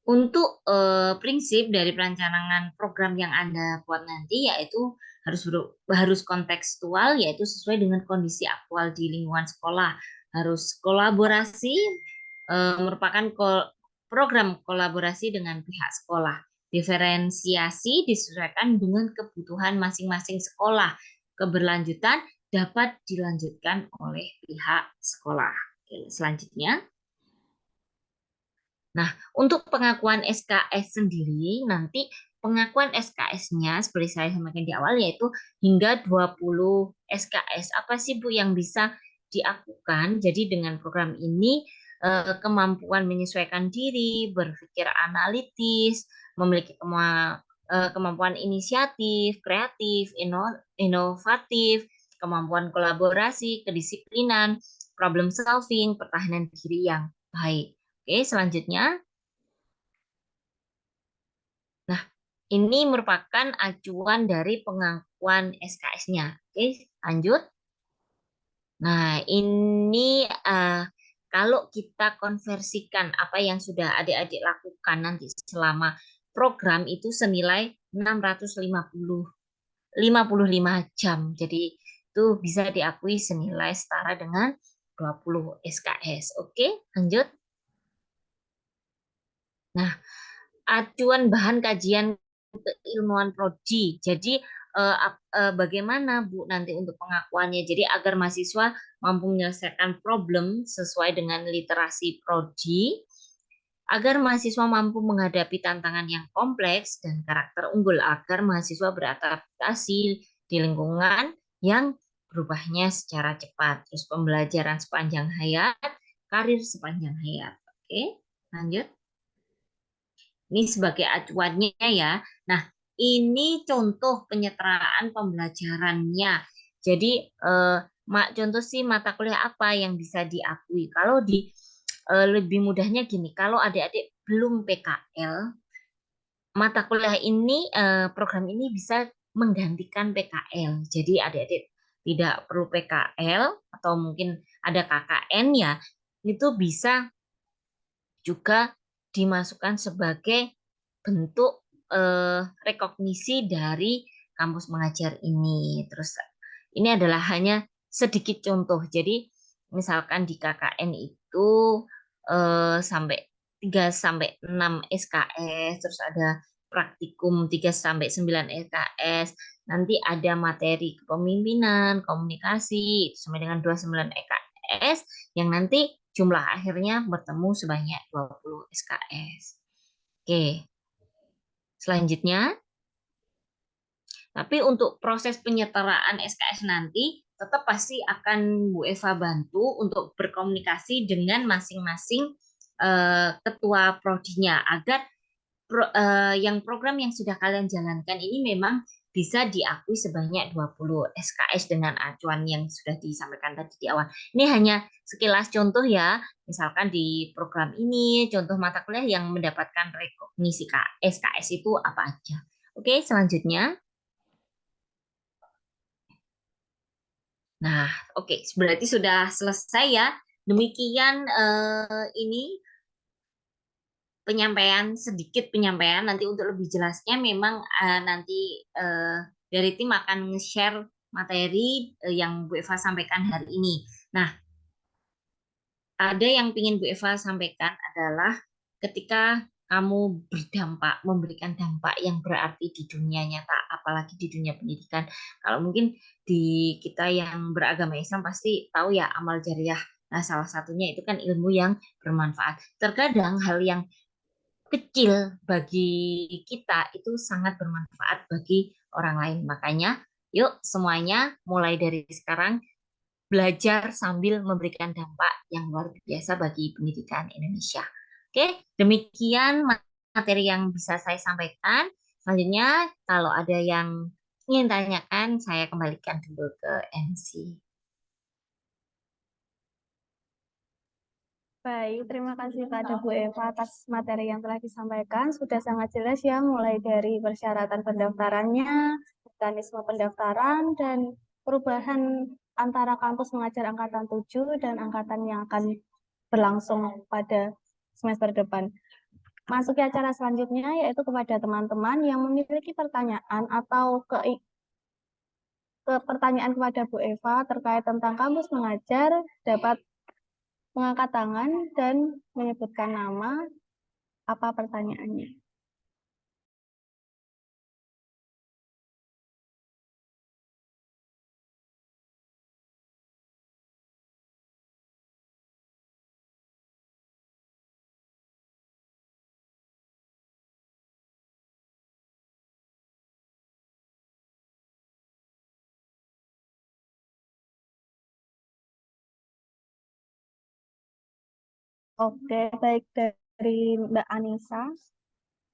untuk prinsip dari perencanaan program yang Anda buat nanti yaitu harus kontekstual, yaitu sesuai dengan kondisi aktual di lingkungan sekolah. Harus kolaborasi, merupakan program kolaborasi dengan pihak sekolah. Diferensiasi disesuaikan dengan kebutuhan masing-masing sekolah. Keberlanjutan dapat dilanjutkan oleh pihak sekolah. Oke, selanjutnya. Nah, untuk pengakuan SKS sendiri nanti pengakuan SKS-nya seperti saya sampaikan di awal yaitu hingga 20 SKS. Apa sih Bu yang bisa diakukan? Jadi dengan program ini kemampuan menyesuaikan diri, berpikir analitis, memiliki kemampuan inisiatif, kreatif, inovatif, kemampuan kolaborasi, kedisiplinan, problem solving, pertahanan diri yang baik. Oke, selanjutnya. Nah, ini merupakan acuan dari pengakuan SKS-nya. Oke, lanjut. Nah, ini kalau kita konversikan apa yang sudah adik-adik lakukan nanti selama program itu senilai 655 jam. Jadi itu bisa diakui senilai setara dengan 20 SKS. Oke, lanjut. Nah, acuan bahan kajian keilmuan prodi. Jadi bagaimana Bu nanti untuk pengakuannya? Jadi agar mahasiswa mampu menyelesaikan problem sesuai dengan literasi prodi, agar mahasiswa mampu menghadapi tantangan yang kompleks dan karakter unggul, agar mahasiswa beradaptasi di lingkungan yang berubahnya secara cepat. Terus pembelajaran sepanjang hayat, karir sepanjang hayat. Oke, lanjut. Ini sebagai acuannya ya. Nah, ini contoh penyetaraan pembelajarannya. Jadi, contoh sih mata kuliah apa yang bisa diakui. Kalau lebih mudahnya gini, kalau adik-adik belum PKL, mata kuliah ini, program ini bisa menggantikan PKL. Jadi adik-adik tidak perlu PKL atau mungkin ada KKN ya, itu bisa juga dimasukkan sebagai bentuk rekognisi dari kampus mengajar ini. Terus ini adalah hanya sedikit contoh. Jadi misalkan di KKN itu sampai 3 sampai 6 SKS, terus ada praktikum 3 sampai 9 SKS, nanti ada materi kepemimpinan, komunikasi sampai dengan 29 SKS yang nanti jumlah akhirnya bertemu sebanyak 20 SKS. Oke. Selanjutnya, tapi untuk proses penyetaraan SKS nanti tetap pasti akan Bu Eva bantu untuk berkomunikasi dengan masing-masing ketua prodinya agar yang program yang sudah kalian jalankan ini memang bisa diakui sebanyak 20 SKS dengan acuan yang sudah disampaikan tadi di awal. Ini hanya sekilas contoh ya, misalkan di program ini contoh mata kuliah yang mendapatkan rekognisi SKS itu apa aja. Oke, selanjutnya. Nah, oke, berarti sudah selesai ya. Demikian ini sedikit penyampaian. Nanti untuk lebih jelasnya memang nanti dari tim akan nge-share materi yang Bu Eva sampaikan hari ini. Nah, ada yang ingin Bu Eva sampaikan adalah ketika kamu memberikan dampak yang berarti di dunia nyata, apalagi di dunia pendidikan. Kalau mungkin di kita yang beragama Islam pasti tahu ya amal jariah. Nah, salah satunya itu kan ilmu yang bermanfaat. Terkadang hal yang kecil bagi kita itu sangat bermanfaat bagi orang lain. Makanya, yuk semuanya mulai dari sekarang belajar sambil memberikan dampak yang luar biasa bagi pendidikan Indonesia. Oke, demikian materi yang bisa saya sampaikan. Selanjutnya, kalau ada yang ingin tanyakan, saya kembalikan dulu ke MC. Baik, terima kasih pada Bu Eva atas materi yang telah disampaikan. Sudah sangat jelas ya, mulai dari persyaratan pendaftarannya, mekanisme pendaftaran, dan perubahan antara kampus mengajar angkatan 7 dan angkatan yang akan berlangsung pada semester depan. Masuk ke acara selanjutnya, yaitu kepada teman-teman yang memiliki pertanyaan atau pertanyaan kepada Bu Eva terkait tentang kampus mengajar, dapat mengangkat tangan dan menyebutkan nama, apa pertanyaannya. Oke, baik dari Mbak Anissa,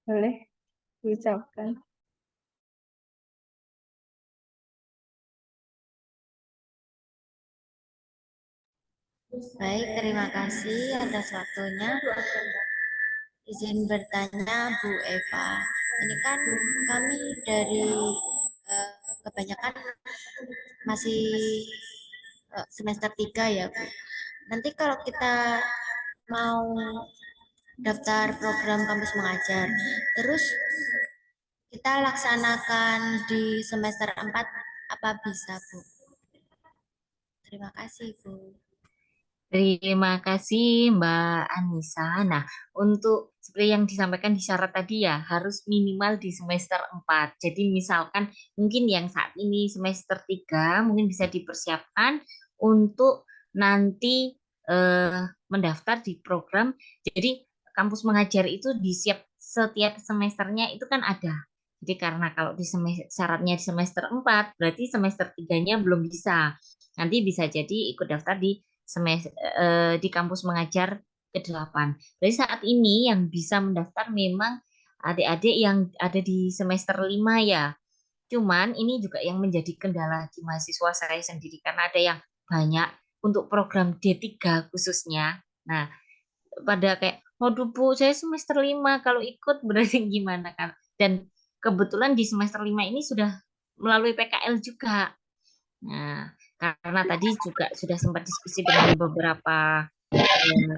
boleh diucapkan. Baik, terima kasih atas waktunya. Izin bertanya Bu Eva, ini kan kami dari kebanyakan masih semester 3 ya Bu. Nanti kalau kita mau daftar program kampus mengajar, terus kita laksanakan di semester 4, apa bisa Bu? Terima kasih Bu. Terima kasih Mbak Anissa. Nah, untuk seperti yang disampaikan di syarat tadi ya, harus minimal di semester 4. Jadi misalkan mungkin yang saat ini semester 3 mungkin bisa dipersiapkan untuk nanti mendaftar di program. Jadi kampus mengajar itu di setiap semesternya itu kan ada. Jadi karena kalau di syaratnya di semester 4, berarti semester 3-nya belum bisa. Nanti bisa jadi ikut daftar di kampus mengajar ke-8. Jadi saat ini yang bisa mendaftar memang adik-adik yang ada di semester 5 ya. Cuman ini juga yang menjadi kendala di mahasiswa saya sendiri karena ada yang banyak untuk program D3 khususnya. Nah, pada kayak, waduh Bu, saya semester 5 kalau ikut berarti gimana kan? Dan kebetulan di semester 5 ini sudah melalui PKL juga. Nah, karena tadi juga sudah sempat diskusi dengan beberapa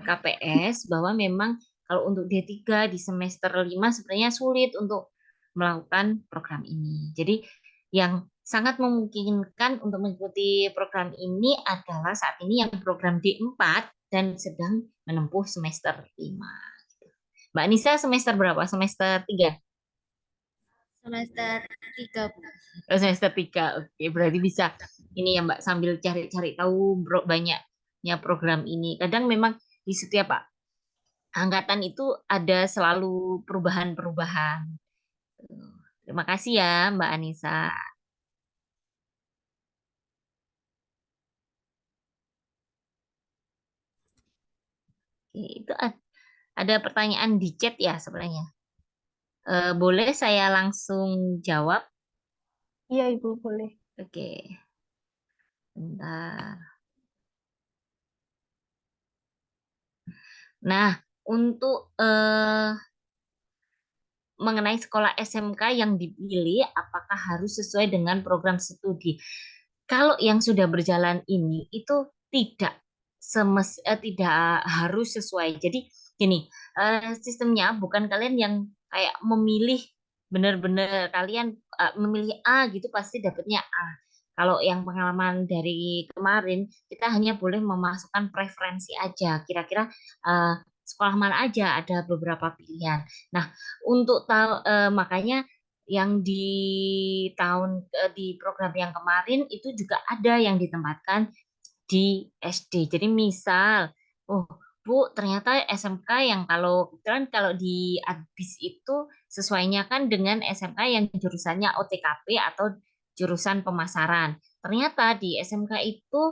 KPS bahwa memang kalau untuk D3 di semester 5 sebenarnya sulit untuk melakukan program ini. Jadi yang sangat memungkinkan untuk mengikuti program ini adalah saat ini yang program D4 dan sedang menempuh semester 5. Mbak Nisa semester berapa? Semester 3? Semester 3 Bu. Semester 3. Oke, berarti bisa ini ya Mbak sambil cari-cari tahu banyaknya program ini. Kadang memang di setiap Pak angkatan itu ada selalu perubahan-perubahan. Terima kasih ya Mbak Anissa. Oke, itu ada pertanyaan di chat ya sebenarnya. Boleh saya langsung jawab? Iya, Ibu, boleh. Oke, bentar. Nah, untuk mengenai sekolah SMK yang dipilih, apakah harus sesuai dengan program studi? Kalau yang sudah berjalan ini itu tidak harus sesuai. Jadi gini, sistemnya bukan kalian yang kayak memilih benar-benar kalian memilih A gitu pasti dapatnya A. Kalau yang pengalaman dari kemarin, kita hanya boleh memasukkan preferensi aja. Kira-kira sekolah mana aja ada beberapa pilihan. Nah, untuk makanya yang di program yang kemarin itu juga ada yang ditempatkan di SD. Jadi misal, oh Bu, ternyata SMK yang kalau di ADBIS itu sesuainya kan dengan SMK yang jurusannya OTKP atau jurusan pemasaran. Ternyata di SMK itu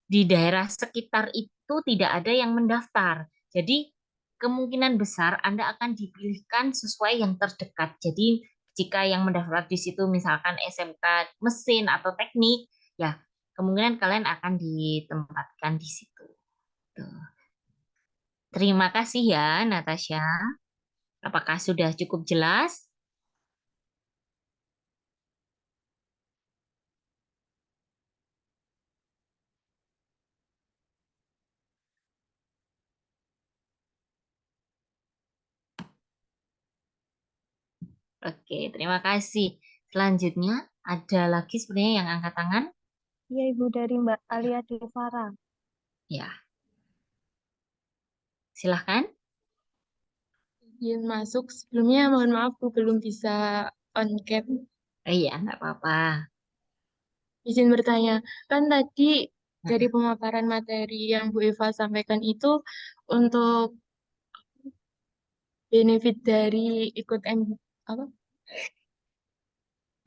di daerah sekitar itu tidak ada yang mendaftar. Jadi kemungkinan besar Anda akan dipilihkan sesuai yang terdekat. Jadi jika yang mendaftar di situ misalkan SMK mesin atau teknik, ya kemungkinan kalian akan ditempatkan di situ. Tuh. Terima kasih ya, Natasha. Apakah sudah cukup jelas? Oke, terima kasih. Selanjutnya, ada lagi sebenarnya yang angkat tangan? Iya, Ibu, dari Mbak Alia Devara. Ya, silahkan. Izin masuk. Sebelumnya mohon maaf Bu belum bisa on cam. Iya, nggak apa-apa. Izin bertanya, kan tadi dari pemaparan materi yang Bu Eva sampaikan itu untuk benefit dari ikut apa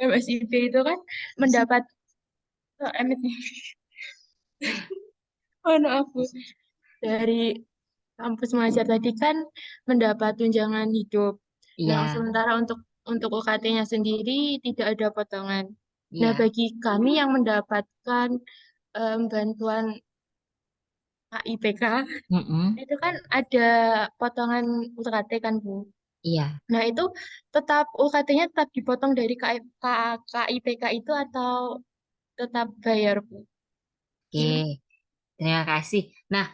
MSIP itu kan mendapat MSIP. Mohon maaf Bu, dari kampus mengajar tadi kan mendapat tunjangan hidup. Nah, Iya, sementara untuk UKT-nya sendiri tidak ada potongan. Nah, iya. bagi kami yang mendapatkan bantuan KIPK Mm-mm. itu kan ada potongan UKT kan, Bu. Iya. Nah, itu tetap UKT-nya tetap dipotong dari KIPK itu atau tetap bayar, Bu? Oke, terima kasih. Nah,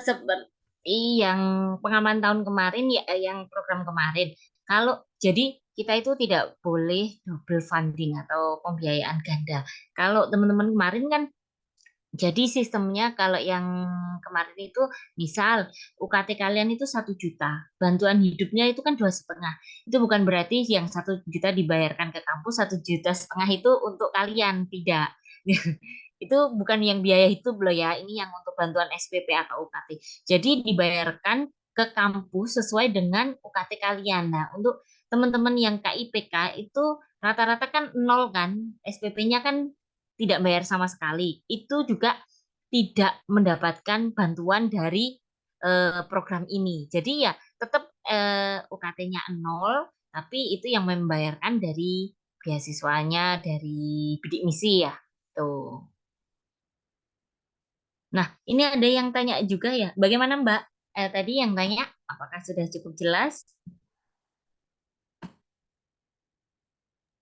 seperti yang pengalaman tahun kemarin ya, yang program kemarin, kalau jadi kita itu tidak boleh double funding atau pembiayaan ganda. Kalau teman-teman kemarin kan, jadi sistemnya kalau yang kemarin itu, misal UKT kalian itu 1 juta, bantuan hidupnya itu kan 2,5. Itu bukan berarti yang 1 juta dibayarkan ke kampus, 1,5 juta itu untuk kalian, tidak. Itu bukan yang biaya itu loh ya, ini yang untuk bantuan SPP atau UKT. Jadi dibayarkan ke kampus sesuai dengan UKT kalian. Nah, untuk teman-teman yang KIPK itu rata-rata kan nol kan, SPP-nya kan tidak bayar sama sekali. Itu juga tidak mendapatkan bantuan dari program ini. Jadi ya tetap UKT-nya nol, tapi itu yang membayarkan dari beasiswanya dari bidik misi ya. Tuh. Nah, ini ada yang tanya juga ya. Bagaimana Mbak? Tadi yang tanya, apakah sudah cukup jelas?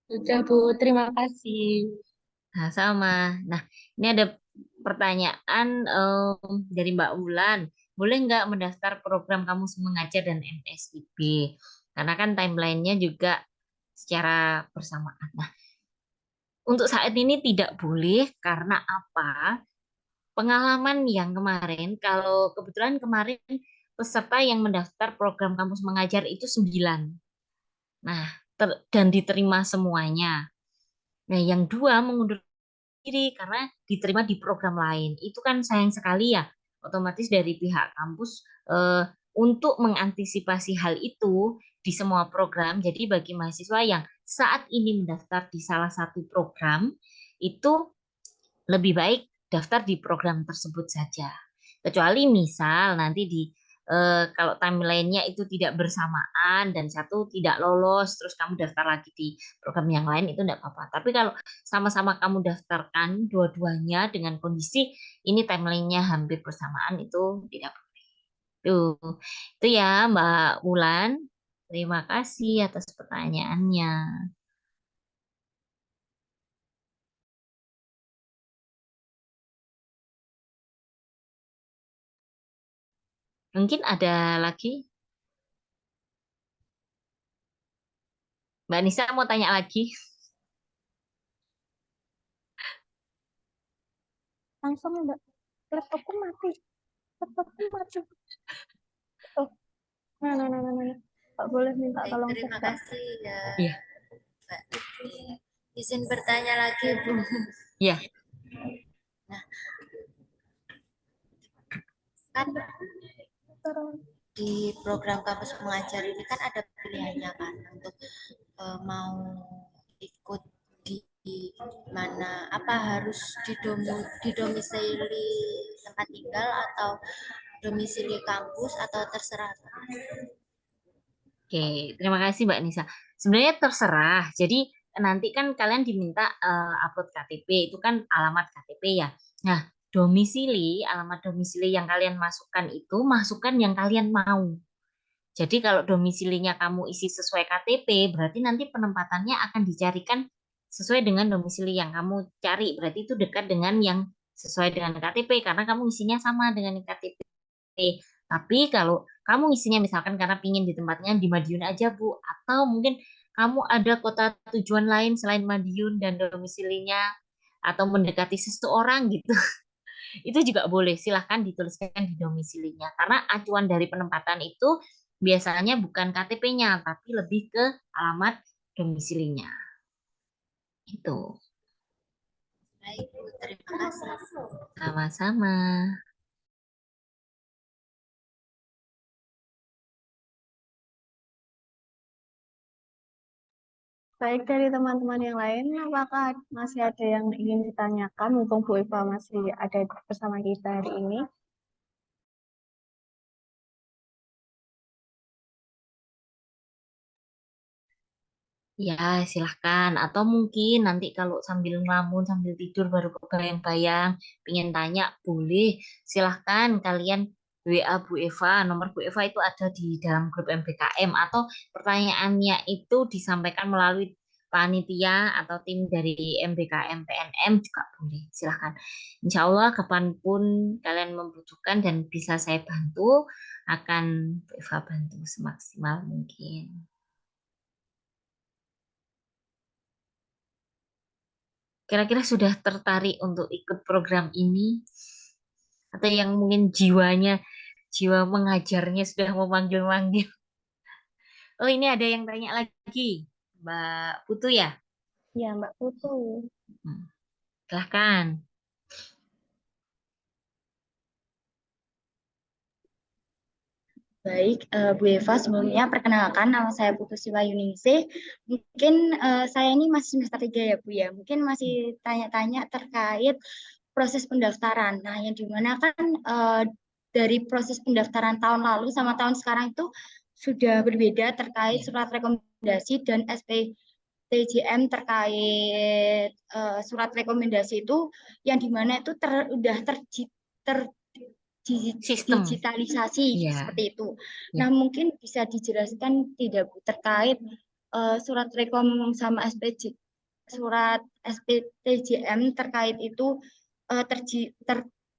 Sudah, Bu. Terima kasih. Nah, sama. Nah, ini ada pertanyaan dari Mbak Wulan. Boleh nggak mendaftar program Kamus Mengajar dan MSIB? Karena kan timelinenya juga secara bersamaan. Nah, untuk saat ini tidak boleh karena apa? Pengalaman yang kemarin, kalau kebetulan kemarin peserta yang mendaftar program Kamus Mengajar itu 9. Nah, dan diterima semuanya. Nah, yang 2 mengundurkan diri karena diterima di program lain. Itu kan sayang sekali ya. Otomatis dari pihak kampus untuk mengantisipasi hal itu di semua program. Jadi bagi mahasiswa yang saat ini mendaftar di salah satu program, itu lebih baik daftar di program tersebut saja. Kecuali misal nanti kalau timeline-nya itu tidak bersamaan dan satu tidak lolos, terus kamu daftar lagi di program yang lain itu tidak apa-apa. Tapi kalau sama-sama kamu daftarkan dua-duanya dengan kondisi ini timeline-nya hampir bersamaan itu tidak apa. Tuh, itu ya Mbak Wulan. Terima kasih atas pertanyaannya. Mungkin ada lagi? Mbak Nisa mau tanya lagi? Langsung ya, Mbak. Laptopku mati. Laptopku mati. Oh, nah. Pak boleh minta Baik, tolong cek, terima Kak. kasih ya, Iya, Mbak Titi. Izin bertanya lagi, Bu. iya. Nah, kan di program kampus mengajar ini kan ada pilihannya kan untuk mau ikut di mana, apa harus didomisili tempat tinggal atau domisili kampus atau terserah. Oke, terima kasih Mbak Nisa. Sebenarnya terserah. Jadi nanti kan kalian diminta upload KTP, itu kan alamat KTP ya. Nah, alamat domisili yang kalian masukkan itu masukkan yang kalian mau. Jadi kalau domisilinya kamu isi sesuai KTP, berarti nanti penempatannya akan dicarikan sesuai dengan domisili yang kamu cari. Berarti itu dekat dengan yang sesuai dengan KTP karena kamu isinya sama dengan KTP. Tapi kalau kamu isinya misalkan karena pingin di tempatnya di Madiun aja Bu, atau mungkin kamu ada kota tujuan lain selain Madiun dan domisilinya atau mendekati seseorang gitu, itu juga boleh. Silahkan dituliskan di domisilinya. Karena acuan dari penempatan itu biasanya bukan KTP-nya, tapi lebih ke alamat domisilinya. Itu. Baik, Bu, terima kasih. Sama-sama. Baik dari teman-teman yang lain, apakah masih ada yang ingin ditanyakan? Mumpung Bu Eva masih ada bersama kita hari ini. Ya, silahkan. Atau mungkin nanti kalau sambil ngelamun, sambil tidur baru kebayang-bayang, pengen tanya, boleh. Silahkan kalian WA Bu Eva. Nomor Bu Eva itu ada di dalam grup MBKM. Atau pertanyaannya itu disampaikan melalui panitia atau tim dari MBKM PNM juga boleh. Silahkan. Insya Allah kapanpun kalian membutuhkan dan bisa saya bantu, akan Bu Eva bantu semaksimal mungkin. Kira-kira sudah tertarik untuk ikut program ini? Atau yang mungkin jiwa mengajarnya sudah memanggil-manggil? Oh, ini ada yang tanya lagi. Mbak Putu ya? Ya, Mbak Putu. Silahkan. Baik, Bu Eva, sebelumnya perkenalkan nama saya Putu Siwa Yuningsih. Mungkin saya ini masih semester 3 ya Bu ya. Mungkin masih tanya-tanya terkait proses pendaftaran. Nah, yang dimana kan dari proses pendaftaran tahun lalu sama tahun sekarang itu sudah berbeda terkait surat rekomendasi dan SPTJM terkait surat rekomendasi itu yang dimana itu udah Sistem. digitalisasi Iya. seperti itu. Ya. Nah, mungkin bisa dijelaskan tidak Bu terkait surat rekom sama surat SPTJM terkait itu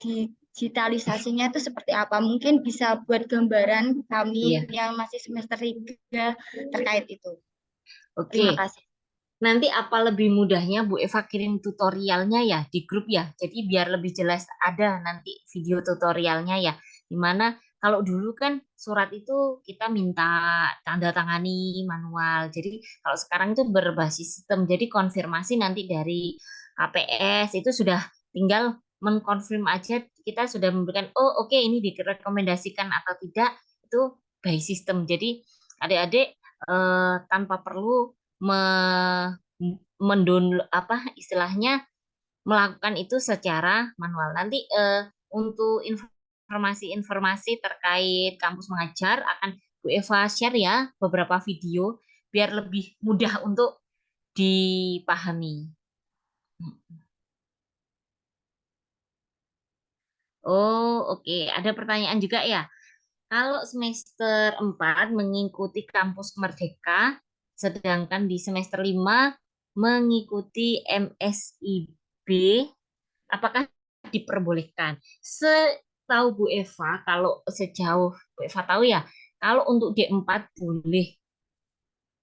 digitalisasinya itu seperti apa? Mungkin bisa buat gambaran kami Iya. yang masih semester 3 terkait itu. Oke. Terima kasih. Nanti apa lebih mudahnya Bu Eva kirim tutorialnya ya di grup ya. Jadi biar lebih jelas ada nanti video tutorialnya ya. Dimana kalau dulu kan surat itu kita minta tanda tangani manual. Jadi kalau sekarang itu berbasis sistem. Jadi konfirmasi nanti dari KPS itu sudah tinggal mengkonfirm aja kita sudah memberikan oh oke, ini direkomendasikan atau tidak itu by sistem. Jadi adik-adik tanpa perlu mendownload apa istilahnya melakukan itu secara manual. Nanti untuk informasi-informasi terkait kampus mengajar akan Bu Eva share ya beberapa video biar lebih mudah untuk dipahami. Oh, oke. Ada pertanyaan juga ya. Kalau semester 4 mengikuti kampus Merdeka, sedangkan di semester 5 mengikuti MSIB, apakah diperbolehkan? Setahu Bu Eva, kalau sejauh Bu Eva tahu ya, kalau untuk D4 boleh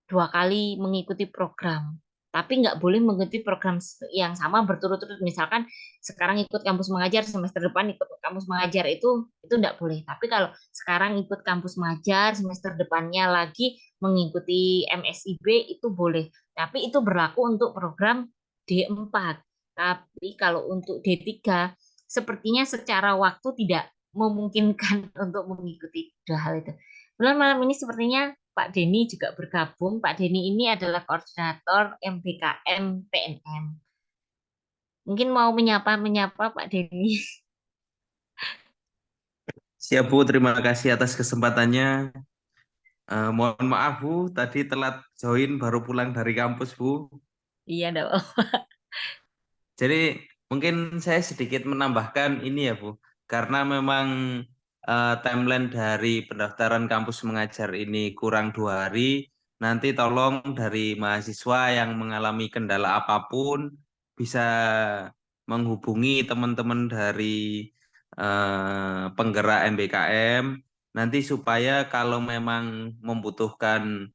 2 kali mengikuti program. Tapi nggak boleh mengikuti program yang sama berturut-turut. Misalkan sekarang ikut kampus mengajar, semester depan ikut kampus mengajar itu nggak boleh. Tapi kalau sekarang ikut kampus mengajar, semester depannya lagi mengikuti MSIB itu boleh. Tapi itu berlaku untuk program D4. Tapi kalau untuk D3, sepertinya secara waktu tidak memungkinkan untuk mengikuti dua hal itu. Bulan malam ini sepertinya Pak Denny juga bergabung. Pak Denny ini adalah koordinator MBKM PNM. Mungkin mau menyapa Pak Denny. Siap Bu, terima kasih atas kesempatannya. Mohon maaf Bu, tadi telat join baru pulang dari kampus Bu. Iya dong. Jadi mungkin saya sedikit menambahkan ini ya Bu, karena memang timeline dari pendaftaran kampus mengajar ini kurang 2 hari. Nanti tolong dari mahasiswa yang mengalami kendala apapun bisa menghubungi teman-teman dari penggerak MBKM nanti supaya kalau memang membutuhkan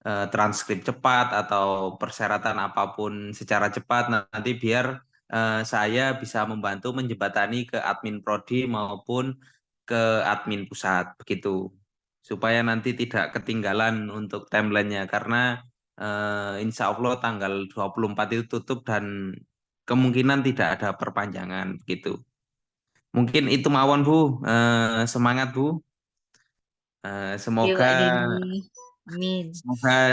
transkrip cepat atau persyaratan apapun secara cepat nanti biar saya bisa membantu menjembatani ke admin prodi maupun ke admin pusat begitu supaya nanti tidak ketinggalan untuk timelinenya karena insya Allah tanggal 24 itu tutup dan kemungkinan tidak ada perpanjangan begitu. Mungkin itu mawon Bu, semangat Bu. Oke Semoga Pak Denny. Amin.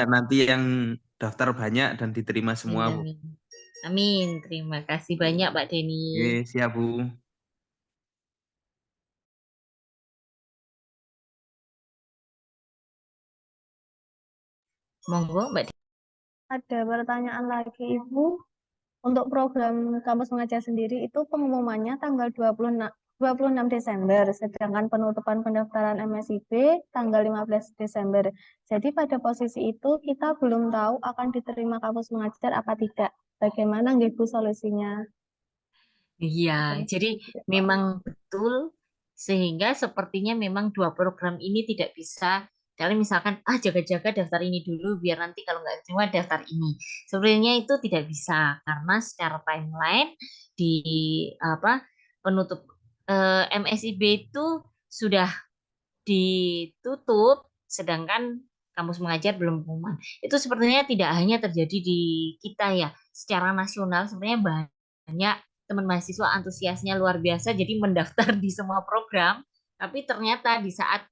nanti yang daftar banyak dan diterima Amin, semua Bu. amin. Amin. Terima kasih banyak Pak Denny. Oke, siap Bu. Monggo Mbak Ada pertanyaan lagi, Ibu. Untuk program kampus mengajar sendiri itu pengumumannya tanggal 26 Desember, sedangkan penutupan pendaftaran MSIB tanggal 15 Desember. Jadi pada posisi itu kita belum tahu akan diterima kampus mengajar apa tidak. Bagaimana nggih Bu solusinya? Iya, jadi memang betul sehingga sepertinya memang dua program ini tidak bisa. Kalian misalkan jaga-jaga daftar ini dulu biar nanti kalau nggak terima daftar ini. Sebenarnya itu tidak bisa karena secara timeline di apa penutup MSIB itu sudah ditutup, sedangkan kampus mengajar belum pengumuman. Itu sepertinya tidak hanya terjadi di kita ya, secara nasional sebenarnya banyak teman mahasiswa antusiasnya luar biasa, jadi mendaftar di semua program, tapi ternyata di saat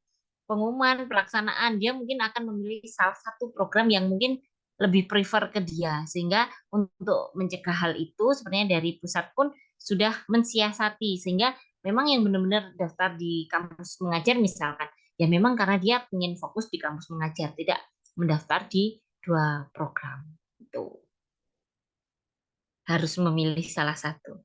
pengumuman pelaksanaan dia mungkin akan memilih salah satu program yang mungkin lebih prefer ke dia, sehingga untuk mencegah hal itu sebenarnya dari pusat pun sudah mensiasati, sehingga memang yang benar-benar daftar di kampus mengajar misalkan, ya memang karena dia ingin fokus di kampus mengajar, tidak mendaftar di dua program. Itu harus memilih salah satu.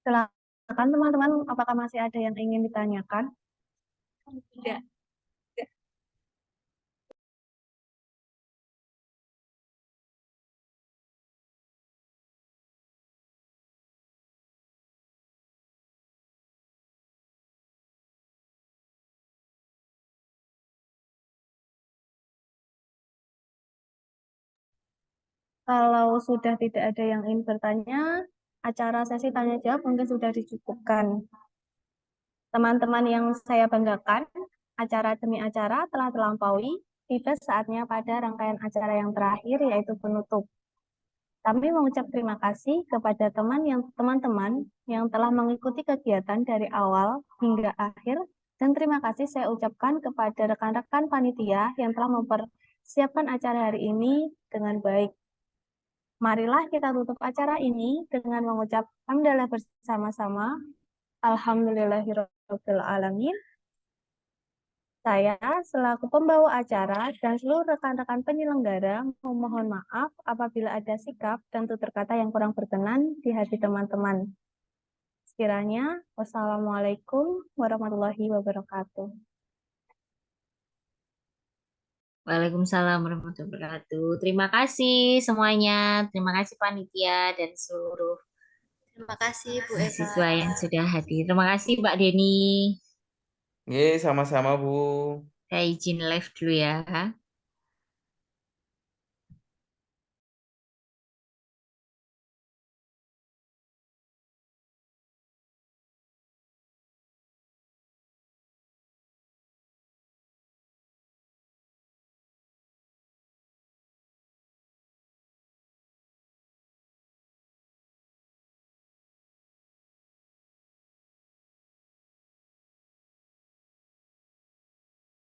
Silakan teman-teman, apakah masih ada yang ingin ditanyakan? Tidak. Kalau sudah tidak ada yang ingin bertanya, acara sesi tanya jawab mungkin sudah dicukupkan. Teman-teman yang saya banggakan, acara demi acara telah terlampaui, tiba saatnya pada rangkaian acara yang terakhir yaitu penutup. Kami mengucap terima kasih kepada teman-teman yang telah mengikuti kegiatan dari awal hingga akhir, dan terima kasih saya ucapkan kepada rekan-rekan panitia yang telah mempersiapkan acara hari ini dengan baik. Marilah kita tutup acara ini dengan mengucap hamdalah bersama-sama. Alhamdulillahirabbil alamin. Saya selaku pembawa acara dan seluruh rekan-rekan penyelenggara memohon maaf apabila ada sikap dan tutur kata yang kurang berkenan di hati teman-teman. Sekiranya, wassalamualaikum warahmatullahi wabarakatuh. Waalaikumsalam warahmatullahi wabarakatuh. Terima kasih semuanya. Terima kasih panitia dan seluruh Terima kasih Bu Eva. mahasiswa yang sudah hadir. Terima kasih Mbak Deni. Oke, sama-sama Bu. Saya izin live dulu ya.